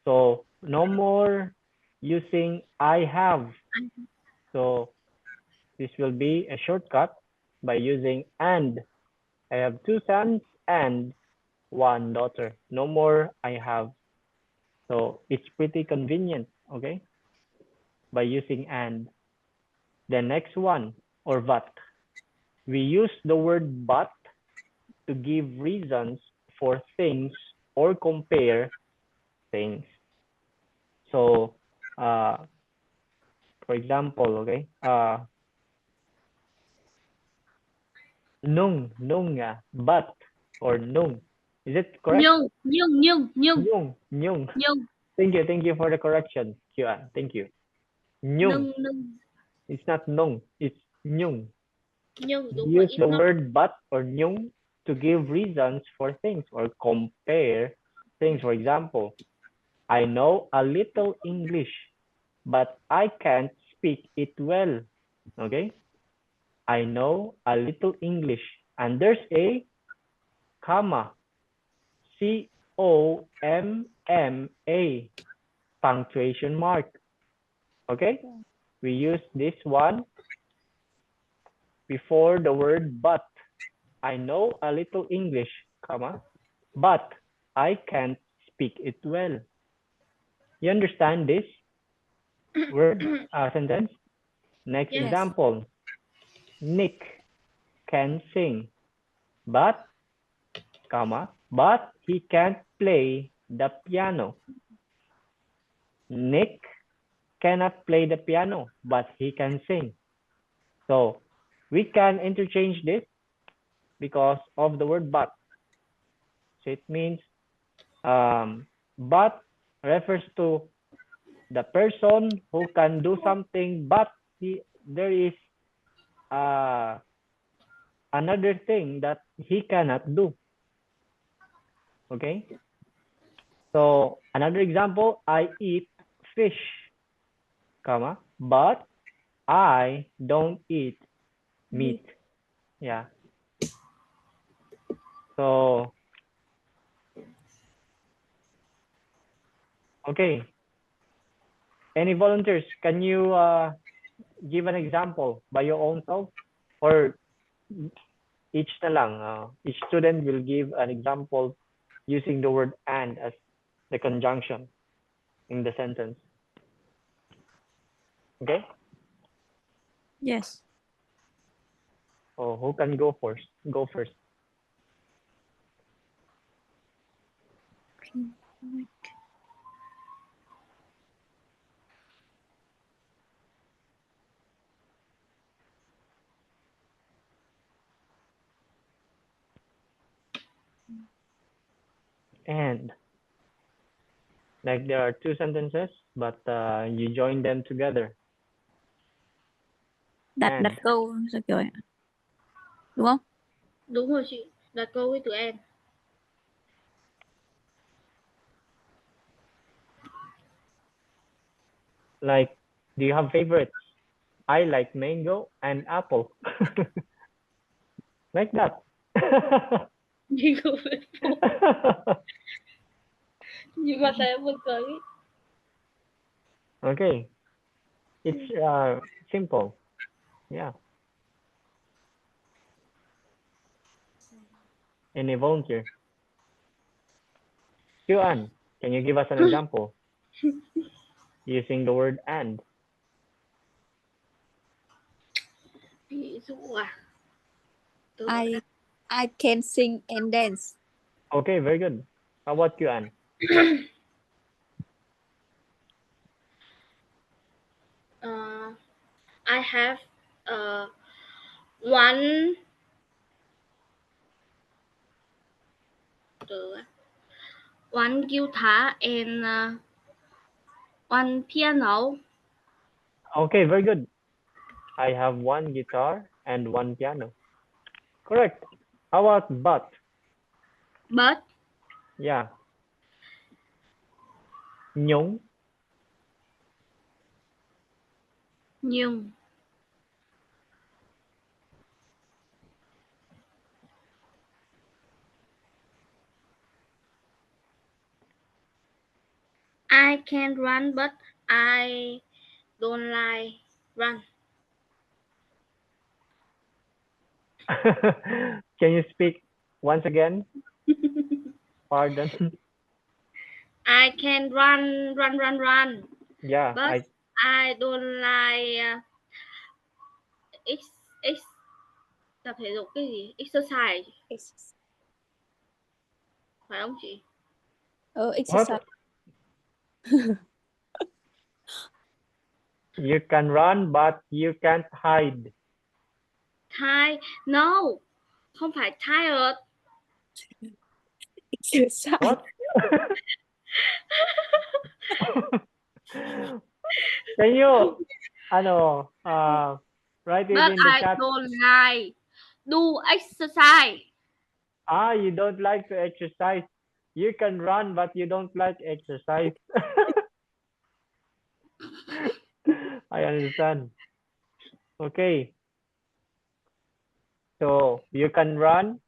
So no more using I have. So this will be a shortcut by using and. I have two sons and one daughter. No more I have. So it's pretty convenient, okay? By using and. The next one, or but. We use the word but to give reasons for things or compare things. So, for example, okay, nung, but, or nung. Is it correct? nhưng. Nhung. Thank you for the correction, Kian. Thank you. Nhung. It's not nung, it's nhung. Use the word but or nhung to give reasons for things or compare things. For example, I know a little English, but I can't speak it well. Okay? I know a little English. And there's a comma. C-O-M-M-A. Punctuation mark. Okay? We use this one before the word but. I know a little English, comma, but I can't speak it well. You understand this word sentence? Next Yes. example. Nick can sing, but, comma, but he can't play the piano. Nick cannot play the piano, but he can sing. So we can interchange this because of the word but. So it means but refers to the person who can do something, but there is another thing that he cannot do. Okay. So another example, I eat fish, comma, but I don't eat meat. Yeah. So, okay. Any volunteers? Can you give an example by your own self? Or each na lang, each student will give an example using the word and as the conjunction in the sentence. Okay? Yes. Oh, who can go first? Go first. And like there are two sentences, but you join them together. Đặt And câu sao kiểu ạ? Đúng không? Đúng rồi chị, đặt câu với tụi em. like, do you have favorites? I like mango and apple. Like that. Nhưng mà tại em buồn cười. Okay. It's simple. Yeah. Any volunteer? Yuan, can you give us an example using the word and? Ví dụ à? I can sing and dance. Okay, very good. How about Yuan? I have one one guitar and one piano. Okay, very good. I have one guitar and one piano. Correct. How about but? But Yeah. Nhung. nhưng I can run, but I don't like run. Can you speak once again? Pardon. I can run. Yeah, But I don't like ex ex tập thể dục cái gì? Exercise phải không chị? Exercise. What? You can run, but you can't hide. No, không phải tired. Exercise. What? Can you, write it But in the I chat? don't like do exercise. You don't like to exercise. You can run, but you don't like exercise. I understand. Okay. So you can run,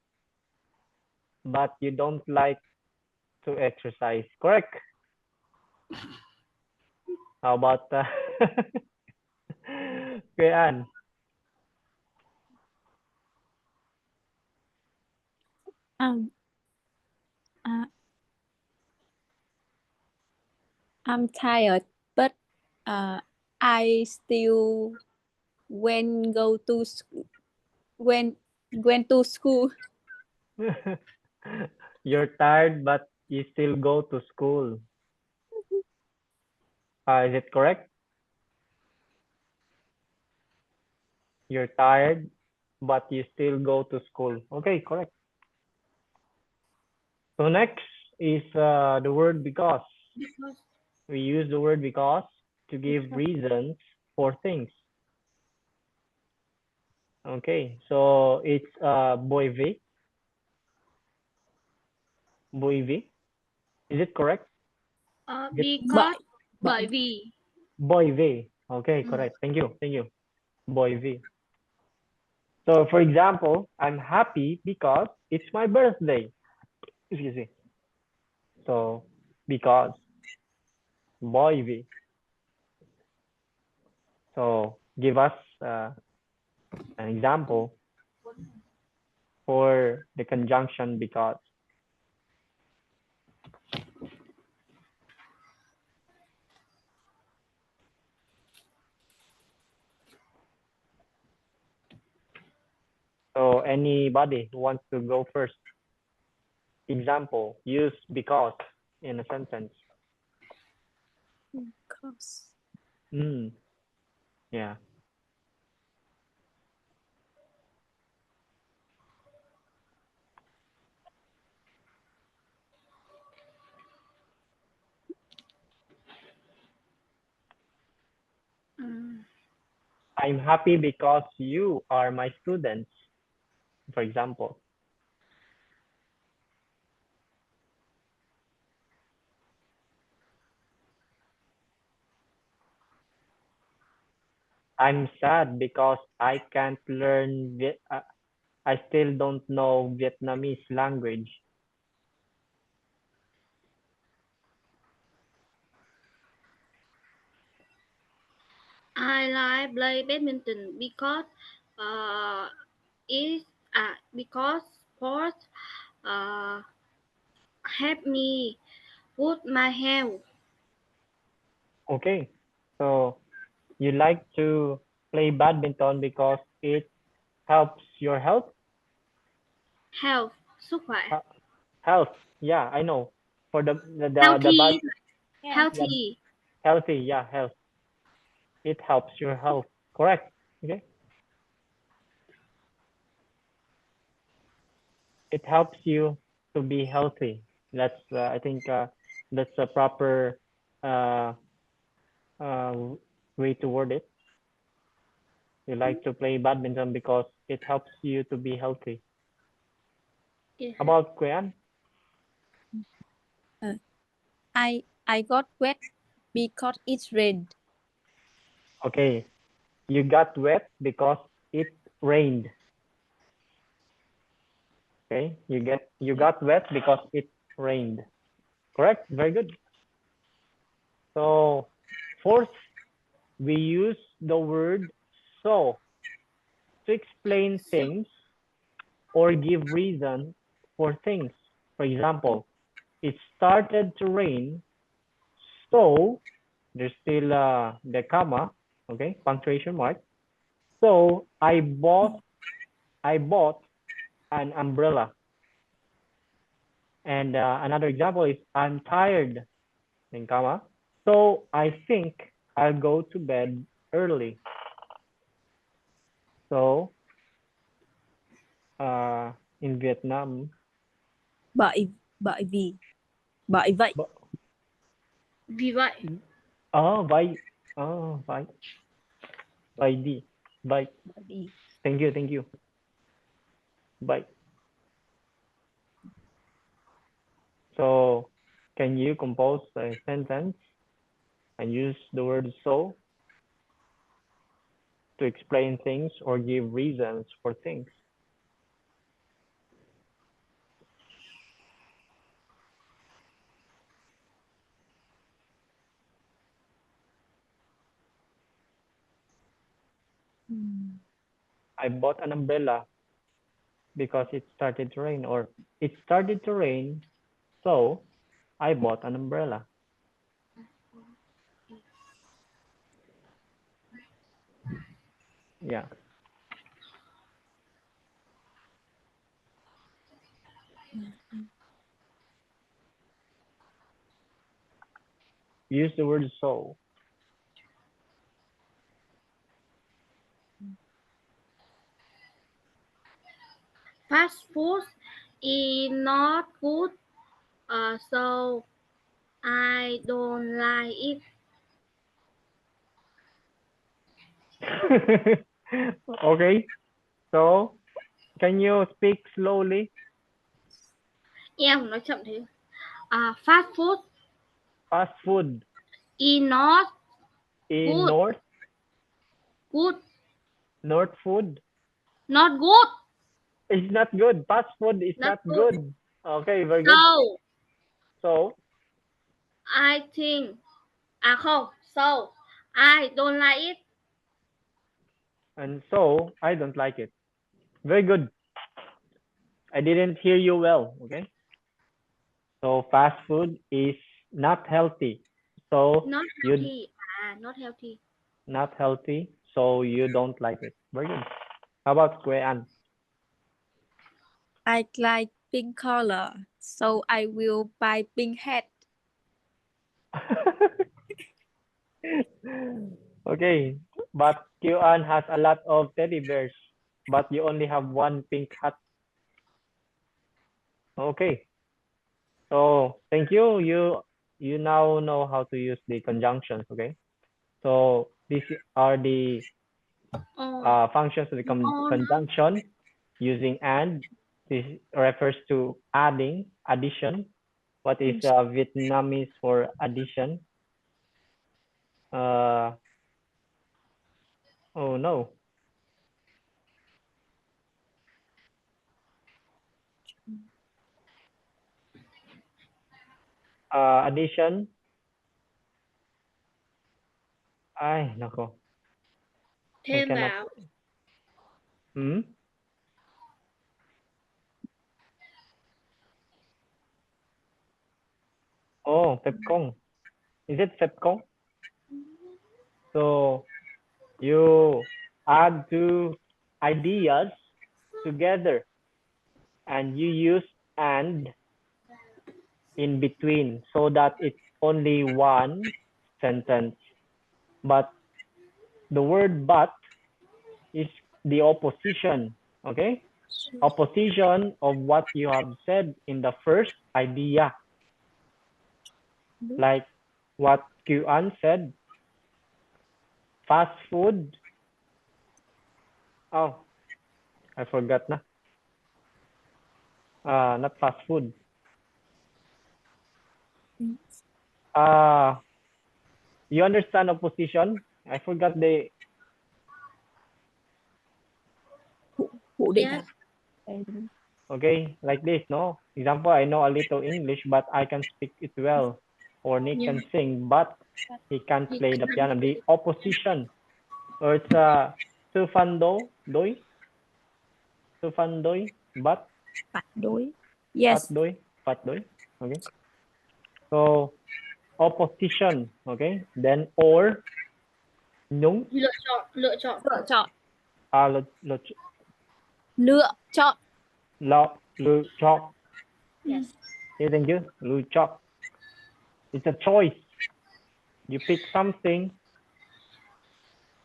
but you don't like to exercise. Correct? How about Kuya Um, I'm tired, but I still when to school. You're tired, but you still go to school. Is it correct? You're tired, but you still go to school. Okay, correct. So next is the word because. Because. We use the word because to give reasons for things. Okay, so it's boive. Boive. Is it correct? Because. Bởi Bởi vì. Boive. Okay, correct. Thank you. Thank you. Boive. So for example, I'm happy because it's my birthday. Excuse me. So because boive. So give us an example for the conjunction because. So anybody who wants to go first? Example, use because in a sentence. because. Yeah. I'm happy because you are my students, for example. I'm sad because I can't learn I still don't know Vietnamese language. I like play badminton because it because sports help me with my health. Okay. So you like to play badminton because it helps your health? Health, sức khỏe. Health. Yeah, I know. For the Healthy, Yeah. healthy. healthy, yeah, health. It helps your health. Correct. Okay. It helps you to be healthy. That's I think that's a proper uh, uh, way to word it. You like to play badminton because it helps you to be healthy. How about Kuyan? I got wet because it rained. Okay, you got wet because it rained. Okay, you got wet because it rained. Correct. Very good. So fourth, we use the word so to explain things or give reason for things. For example, it started to rain, so there's still the comma, okay, punctuation mark. So I bought an umbrella. And another example is I'm tired, then comma. So I think I'll go to bed early. So in Vietnam, Bởi bởi vì bởi vậy. Vì vậy, vậy, vậy, vậy đi, vậy. Bởi vì Thank you. Vậy. So can you compose a sentence and use the word so to explain things or give reasons for things? I bought an umbrella because it started to rain, or it started to rain, so I bought an umbrella. Yeah. Use the word so. Fast food is not good, so I don't like it. Okay, so can you speak slowly? Em nói chậm thế. Fast food Fast food is not in good. Good, North food not good, is not good. Fast food is not not good. good. Okay, very good. So So, I think, không, so I don't like it. and so I don't like it. Very good. I didn't hear you well. Okay. So fast food is not healthy. So Not you healthy. Not healthy. not healthy. So you don't like it. Very good. How about Kue An? I like pink color, so I will buy pink hat. Okay, but Kyu-an has a lot of teddy bears, but you only have one pink hat. Okay, so thank you. You now know how to use the conjunctions. Okay, so these are the functions of the conjunction using and. This refers to adding, addition. What is Vietnamese for addition? Oh no. Addition. Ay, nako. I Thêm cannot. vào. Hmm? Oh, Pepcong. Is it Pepcong? So you add two ideas together and you use and in between so that it's only one sentence. But the word but is the opposition, okay? Opposition of what you have said in the first idea. Like what Q-an said, fast food. Oh, I forgot na. Not fast food. You understand opposition? I forgot the. Phủ định Yes. Okay, like this, no? Example, I know a little English, but I can speak it well. Or Nick can sing, but he can't play the piano. The opposition. Or it's Sufando doi. Sufandoi, but phản đối. Yes. Pat doi. Okay. So opposition, okay? Then or nhúng. Lựa chọn. Lựa chọn. Lựa Lựa chọn. lựa chọn. Yes. Okay, thank you. Lựa chọn. It's a choice. You pick something,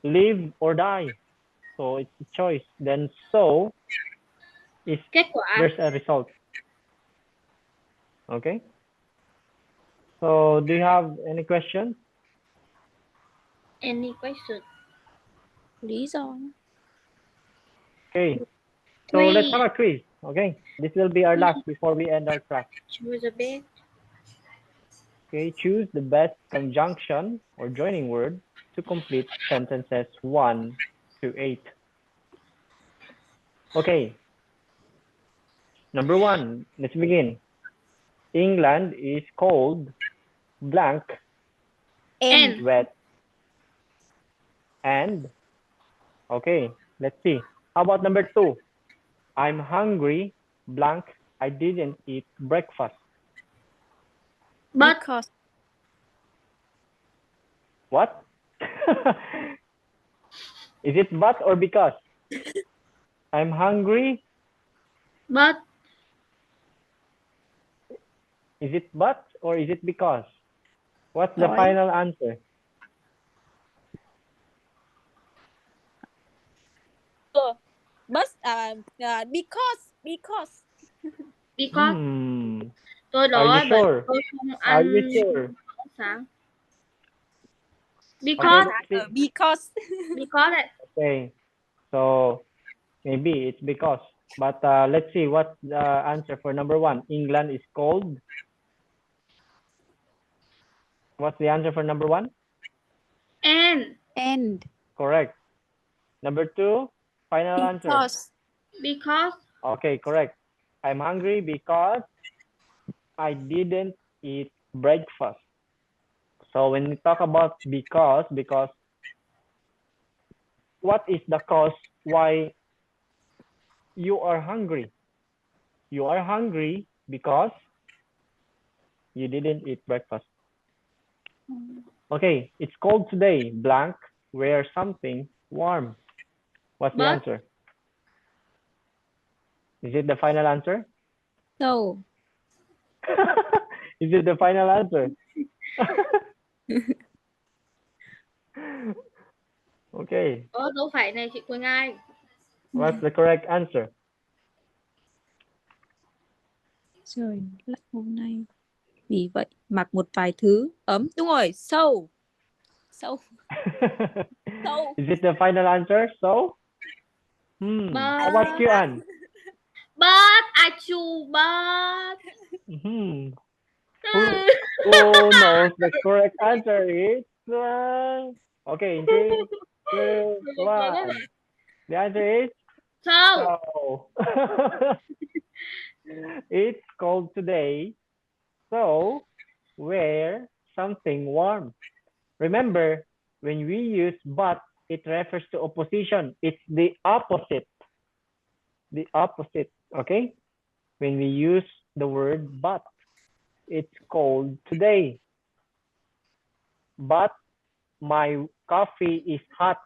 live or die. So it's a choice. Then so is Kết quả. there's a result. Okay. So do you have any questions? Any question? Lý do. Okay. So let's have a quiz. Okay. This will be our last before we end our class. Choose a bit. Okay. Choose the best conjunction or joining word to complete sentences 1 to 8. Okay. Number 1. Let's begin. England is cold, blank, And wet, and okay. Let's see. How about number 2? I'm hungry, blank, I didn't eat breakfast. But because What? Is it but or because? I'm hungry. but Is it but or is it because? What's the Hỏi. final answer? But Because because Hmm. tôi Are đói you bởi vì sure? tôi không Are you ăn sure? sáng. Okay, Because let's see. because because Okay, so maybe it's because. But let's see what the answer for number one. England is cold. What's the answer for number one? and Correct. Number two, final answer. because Okay, correct. I'm hungry because I didn't eat breakfast. So when we talk about because, what is the cause why you are hungry? You are hungry because you didn't eat breakfast. Okay, it's cold today. Blank, wear something warm. What's the but answer? Is it the final answer? so Is it the final answer? Okay, đâu phải này chị Quỳnh Anh. what's the correct answer? trời lạnh hôm nay vì vậy mặc một vài thứ ấm. Đúng rồi, so Is it the final answer? So? How about you, Anne? But I choose but Who knows the correct answer is? Okay, in 3, 2, 1. The answer is so so. It's cold today, so wear something warm. Remember, when we use but, it refers to opposition. It's the opposite. The opposite, okay? When we use the word but, it's cold today. But my coffee is hot.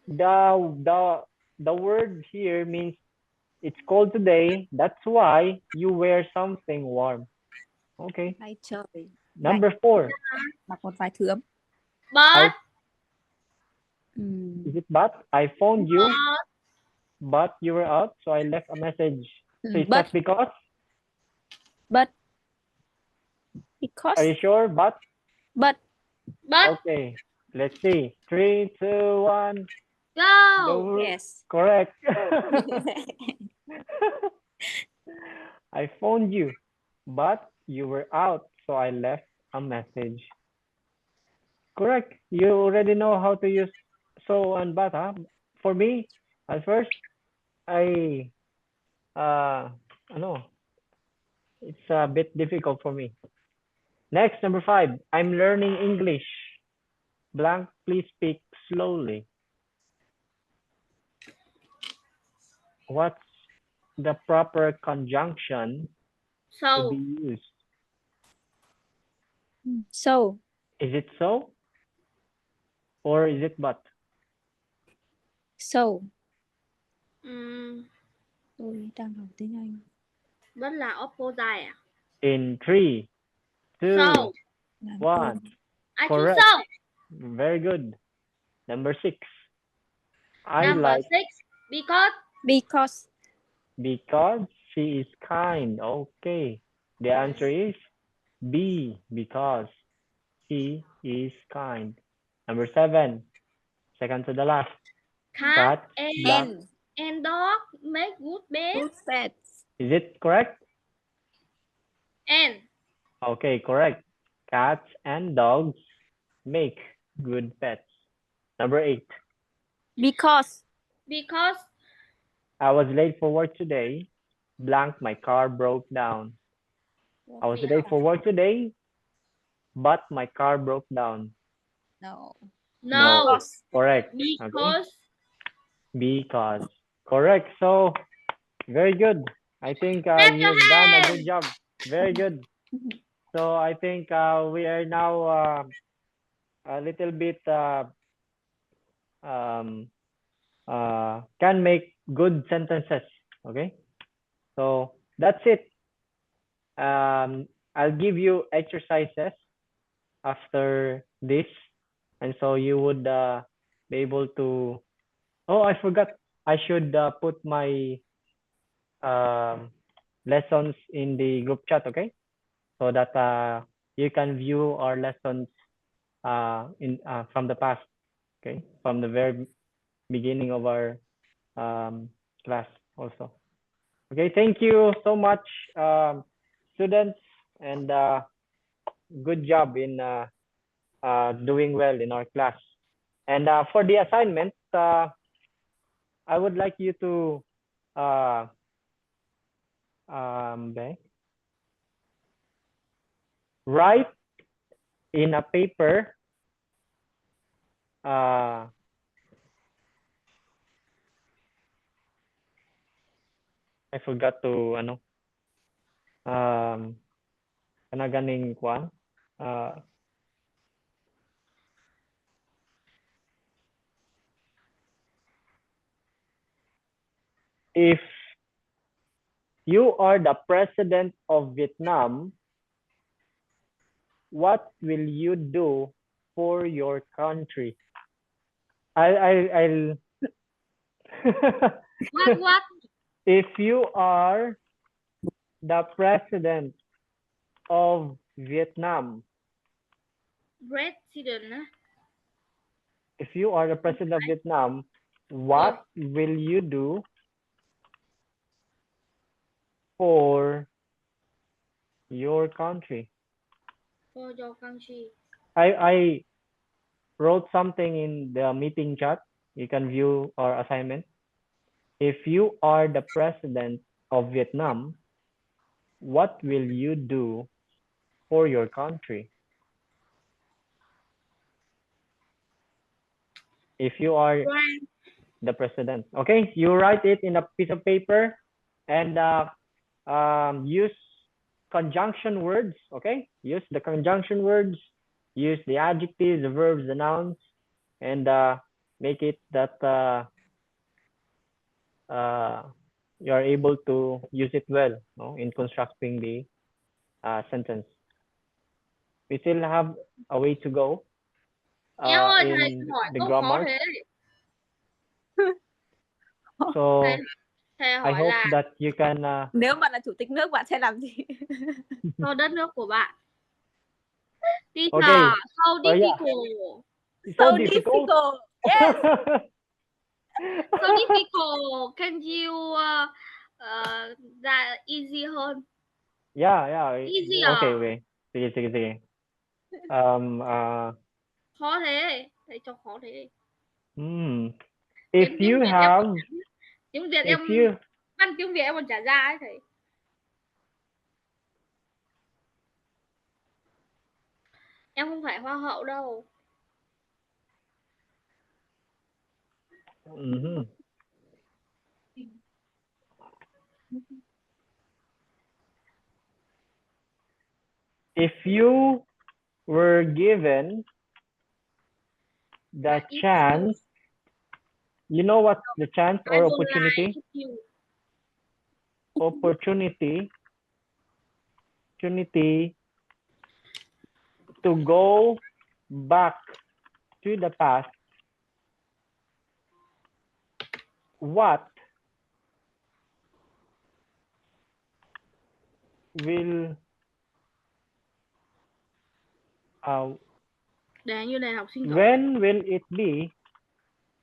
The word here means it's cold today. That's why you wear something warm. Okay. Hay trời. Number 4. Mặc một vài thứ ấm. but Is it but? I phoned you, but you were out, so I left a message. So it's not because? Because. Are you sure? But? but Okay. Let's see. 3, 2, 1. go. Yes. Correct. I phoned you, but you were out, so I left a message. Correct. You already know how to use so and but, huh? For me, at first, I know it's a bit difficult for me. Next, number 5. I'm learning English. Blank, please speak slowly. What's the proper conjunction to So be used? So. Is it so? Or is it but? So. Tôi đang học tiếng Anh. vẫn là opposite à? In 3, 2, So 1. I choose Correct. so. Very good. Number 6. I Number like 6 because she is kind. Okay. The answer is B, because she is kind. Number 7. Second to the last. cat Black. and dog make good beds. Is it correct? And Okay, correct. Cats and dogs make good pets. Number 8. because I was late for work today. Blank, my car broke down. I was late for work today, but my car broke down. No. no Correct. because Because. Correct. So, very good. I think you've done a good job. Very good. So, I think we are now a little bit can make good sentences. Okay. So, that's it. I'll give you exercises after this, and so you would be able to Oh, I forgot. I should put my lessons in the group chat, okay? So that you can view our lessons from the past, okay? From the very beginning of our class also. Okay, thank you so much, students, and good job in doing well in our class. And for the assignment, I would like you to write in a paper I forgot to ganing kwan if you are the president of Vietnam, what will you do for your country? I'll What? If you are the president of Vietnam, President á. if you are the president of Vietnam, what will you do for your country? For your country. I wrote something in the meeting chat. You can view our assignment. If you are the president of Vietnam, what will you do for your country? If you are the president, okay, you write it in a piece of paper and use conjunction words, okay? Use the conjunction words, use the adjectives, the verbs, the nouns, and make it that you are able to use it well, no, in constructing the sentence. We still have a way to go Em ơi, thầy in hỏi the câu khó grammar. thế. So Thầy I hỏi hope là that you can. Nếu bạn là chủ tịch nước bạn sẽ làm gì? cho đất nước của bạn. Teacher, Okay. so Oh, yeah. difficult. So difficult. Yes. So difficult. Can you that easy hơn? Yeah. Easy Okay. Sige. Khó thế. Thầy cho khó thế. If you have. Tiếng Việt If em you. văn tiếng Việt em còn trả ra ấy thầy. Em không phải hoa hậu đâu. If you were given the chance, you know what the chance or opportunity? Opportunity to go back to the past, what will Đề như đề học sinh giỏi. when will it be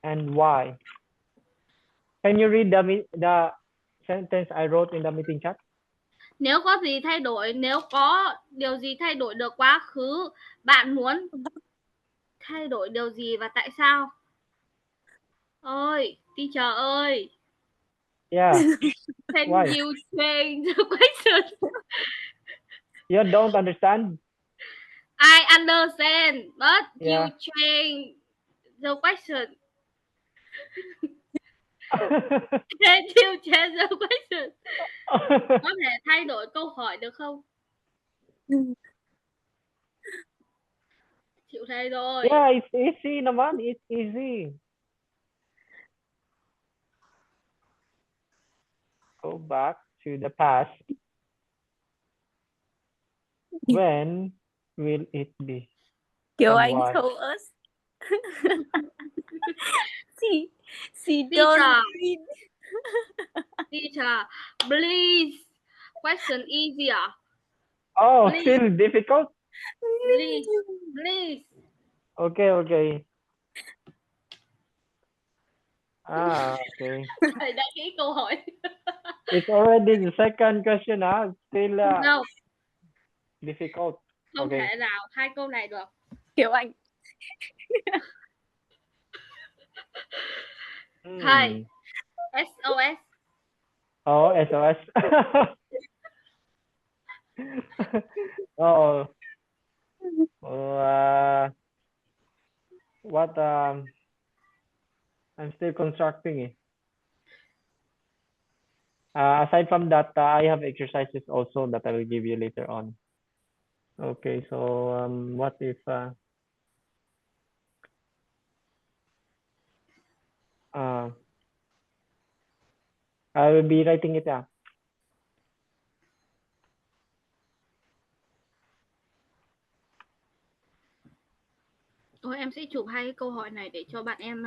and why? Can you read the sentence I wrote in the meeting chat? Nếu có gì thay đổi, nếu có điều gì thay đổi được quá khứ, bạn muốn thay đổi điều gì và tại sao? Ơi, teacher ơi. Yeah. Can Why? you change the question? You don't understand? I understand, but Yeah. you change the question. Can you change the question? Có thể thay đổi câu hỏi được không? Chịu thầy rồi. Yeah, it's easy naman. It's easy. Go back to the past. When will it be? Kiều And Anh why? told us. She Teacher. don't read. Teacher, please. Question easier. Oh, Please. still difficult? Please. Okay, okay. Okay. Thầy đã ký câu hỏi. It's already the second question, still No, difficult. không Okay. thể nào 2 câu này được. Kiều Anh. Thầy, SOS. Oh, SOS. Oh. What? I'm still constructing it. Aside from that, I have exercises also that I will give you later on. Okay, so what if I will be writing it down. Ôi, em sẽ chụp 2 câu hỏi này để cho bạn em.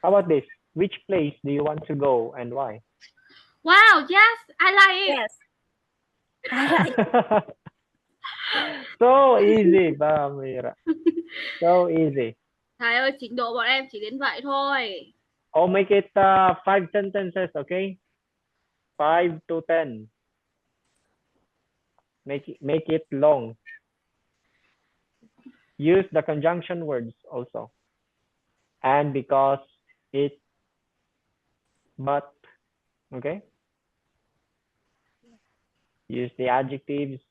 How about this? Which place do you want to go and why? Wow, yes, I like it. Yes. I like. So easy, Pamira. So easy. Thầy ơi, trình độ bọn em chỉ đến vậy thôi. Oh, make it 5 sentences, okay? 5 to 10. Make it long. Use the conjunction words also. And because, it, but, okay? Use the adjectives.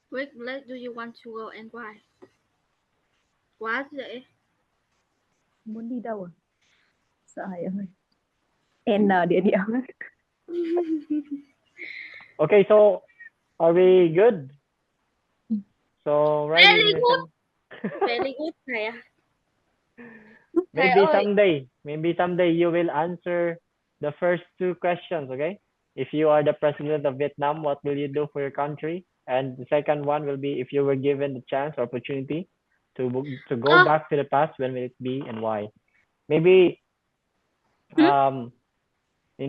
Which place do you want to go and why? Quá dễ. Muốn đi đâu à? Sợ hãi ơi. N địa điểm. Okay, so are we good? So Very good. Very good, thầy à. Maybe someday you will answer the first 2 questions, okay? If you are the president of Vietnam, what will you do for your country? And the second one will be if you were given the chance or opportunity to go back to the past, when will it be and why? Maybe in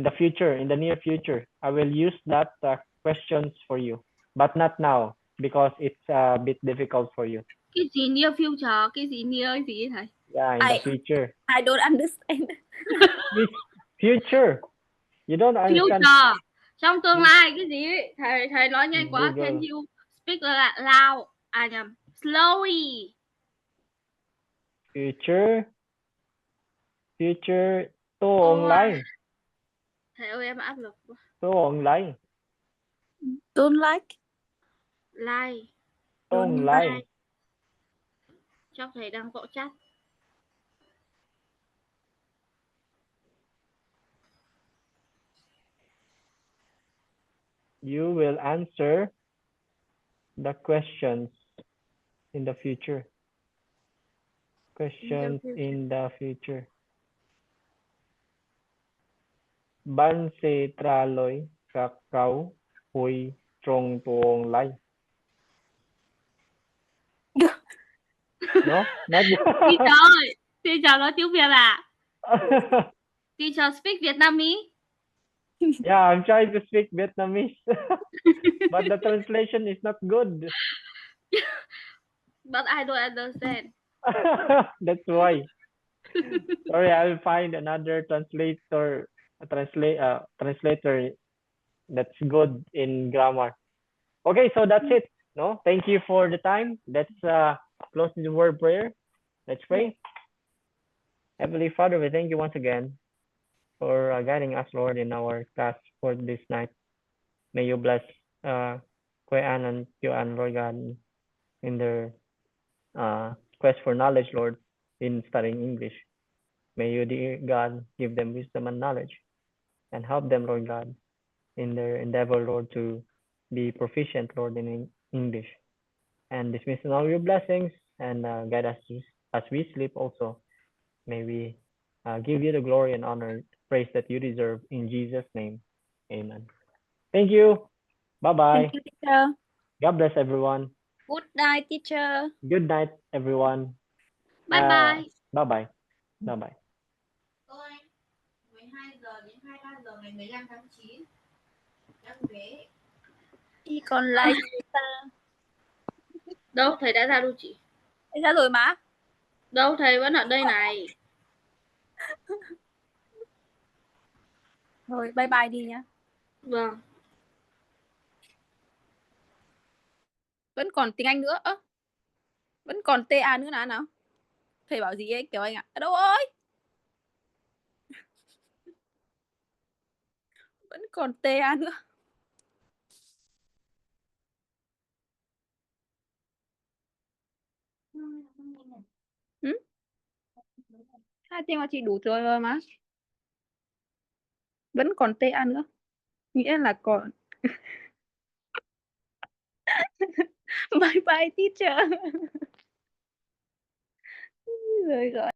the future, in the near future, I will use that questions for you, but not now because it's a bit difficult for you. Cái gì near future? Cái gì near gì thầy? Yeah, in the future. I don't understand. Which future? You don't understand. Future. Trong tương lai cái gì? Thầy nói nhanh quá. Google. Can you speak loud? À nhầm. Slowly. Future. Tô online. Thầy ơi em áp lực quá. Tô online. Don't like. Like. Online. Chắc thầy đang gõ chat. You will answer the questions in the future. Questions in the future. Ban sẽ trả lời các câu hỏi trong tương lai. No? Not Teacher nói tiếng Việt à? Teacher speak Vietnamese? Yeah, I'm trying to speak Vietnamese. But the translation is not good. But I don't understand. That's why. Sorry, I'll find another translator that's good in grammar. Okay, so that's it. No, thank you for the time. Let's close the word prayer. Let's pray. Heavenly Father, we thank you once again for guiding us, Lord, in our class for this night. May you bless Kuya Ann and Kyoan, Lord God, in their quest for knowledge, Lord, in studying English. May you, dear God, give them wisdom and knowledge and help them, Lord God, in their endeavor, Lord, to be proficient, Lord, in English. And dismiss all your blessings and guide us as we sleep also. May we give you the glory and honor, praise that you deserve. In Jesus' name, amen. Thank you. Bye-bye. Thank you, teacher. God bless everyone. Good night, teacher. Good night, everyone. Bye bye. Bye-bye. Bye bye. Tôi 12 giờ đến 23 giờ ngày 15 tháng 9 đang Huế. Thì còn lại Đâu thầy đã ra đâu chị? thầy ra rồi mà. Đâu thầy vẫn ở đây này. Rồi bye bye đi nhá. Vâng. Vẫn còn tiếng Anh nữa. Vẫn còn TA nữa nào. Thầy bảo gì ấy Kiều Anh ạ? Ở đâu ơi? Vẫn còn TA nữa. Ừ? 2 tiếng là chị đủ rồi mà. Vẫn còn TA nữa. Nghĩa là còn bye bye teacher. Rồi gọi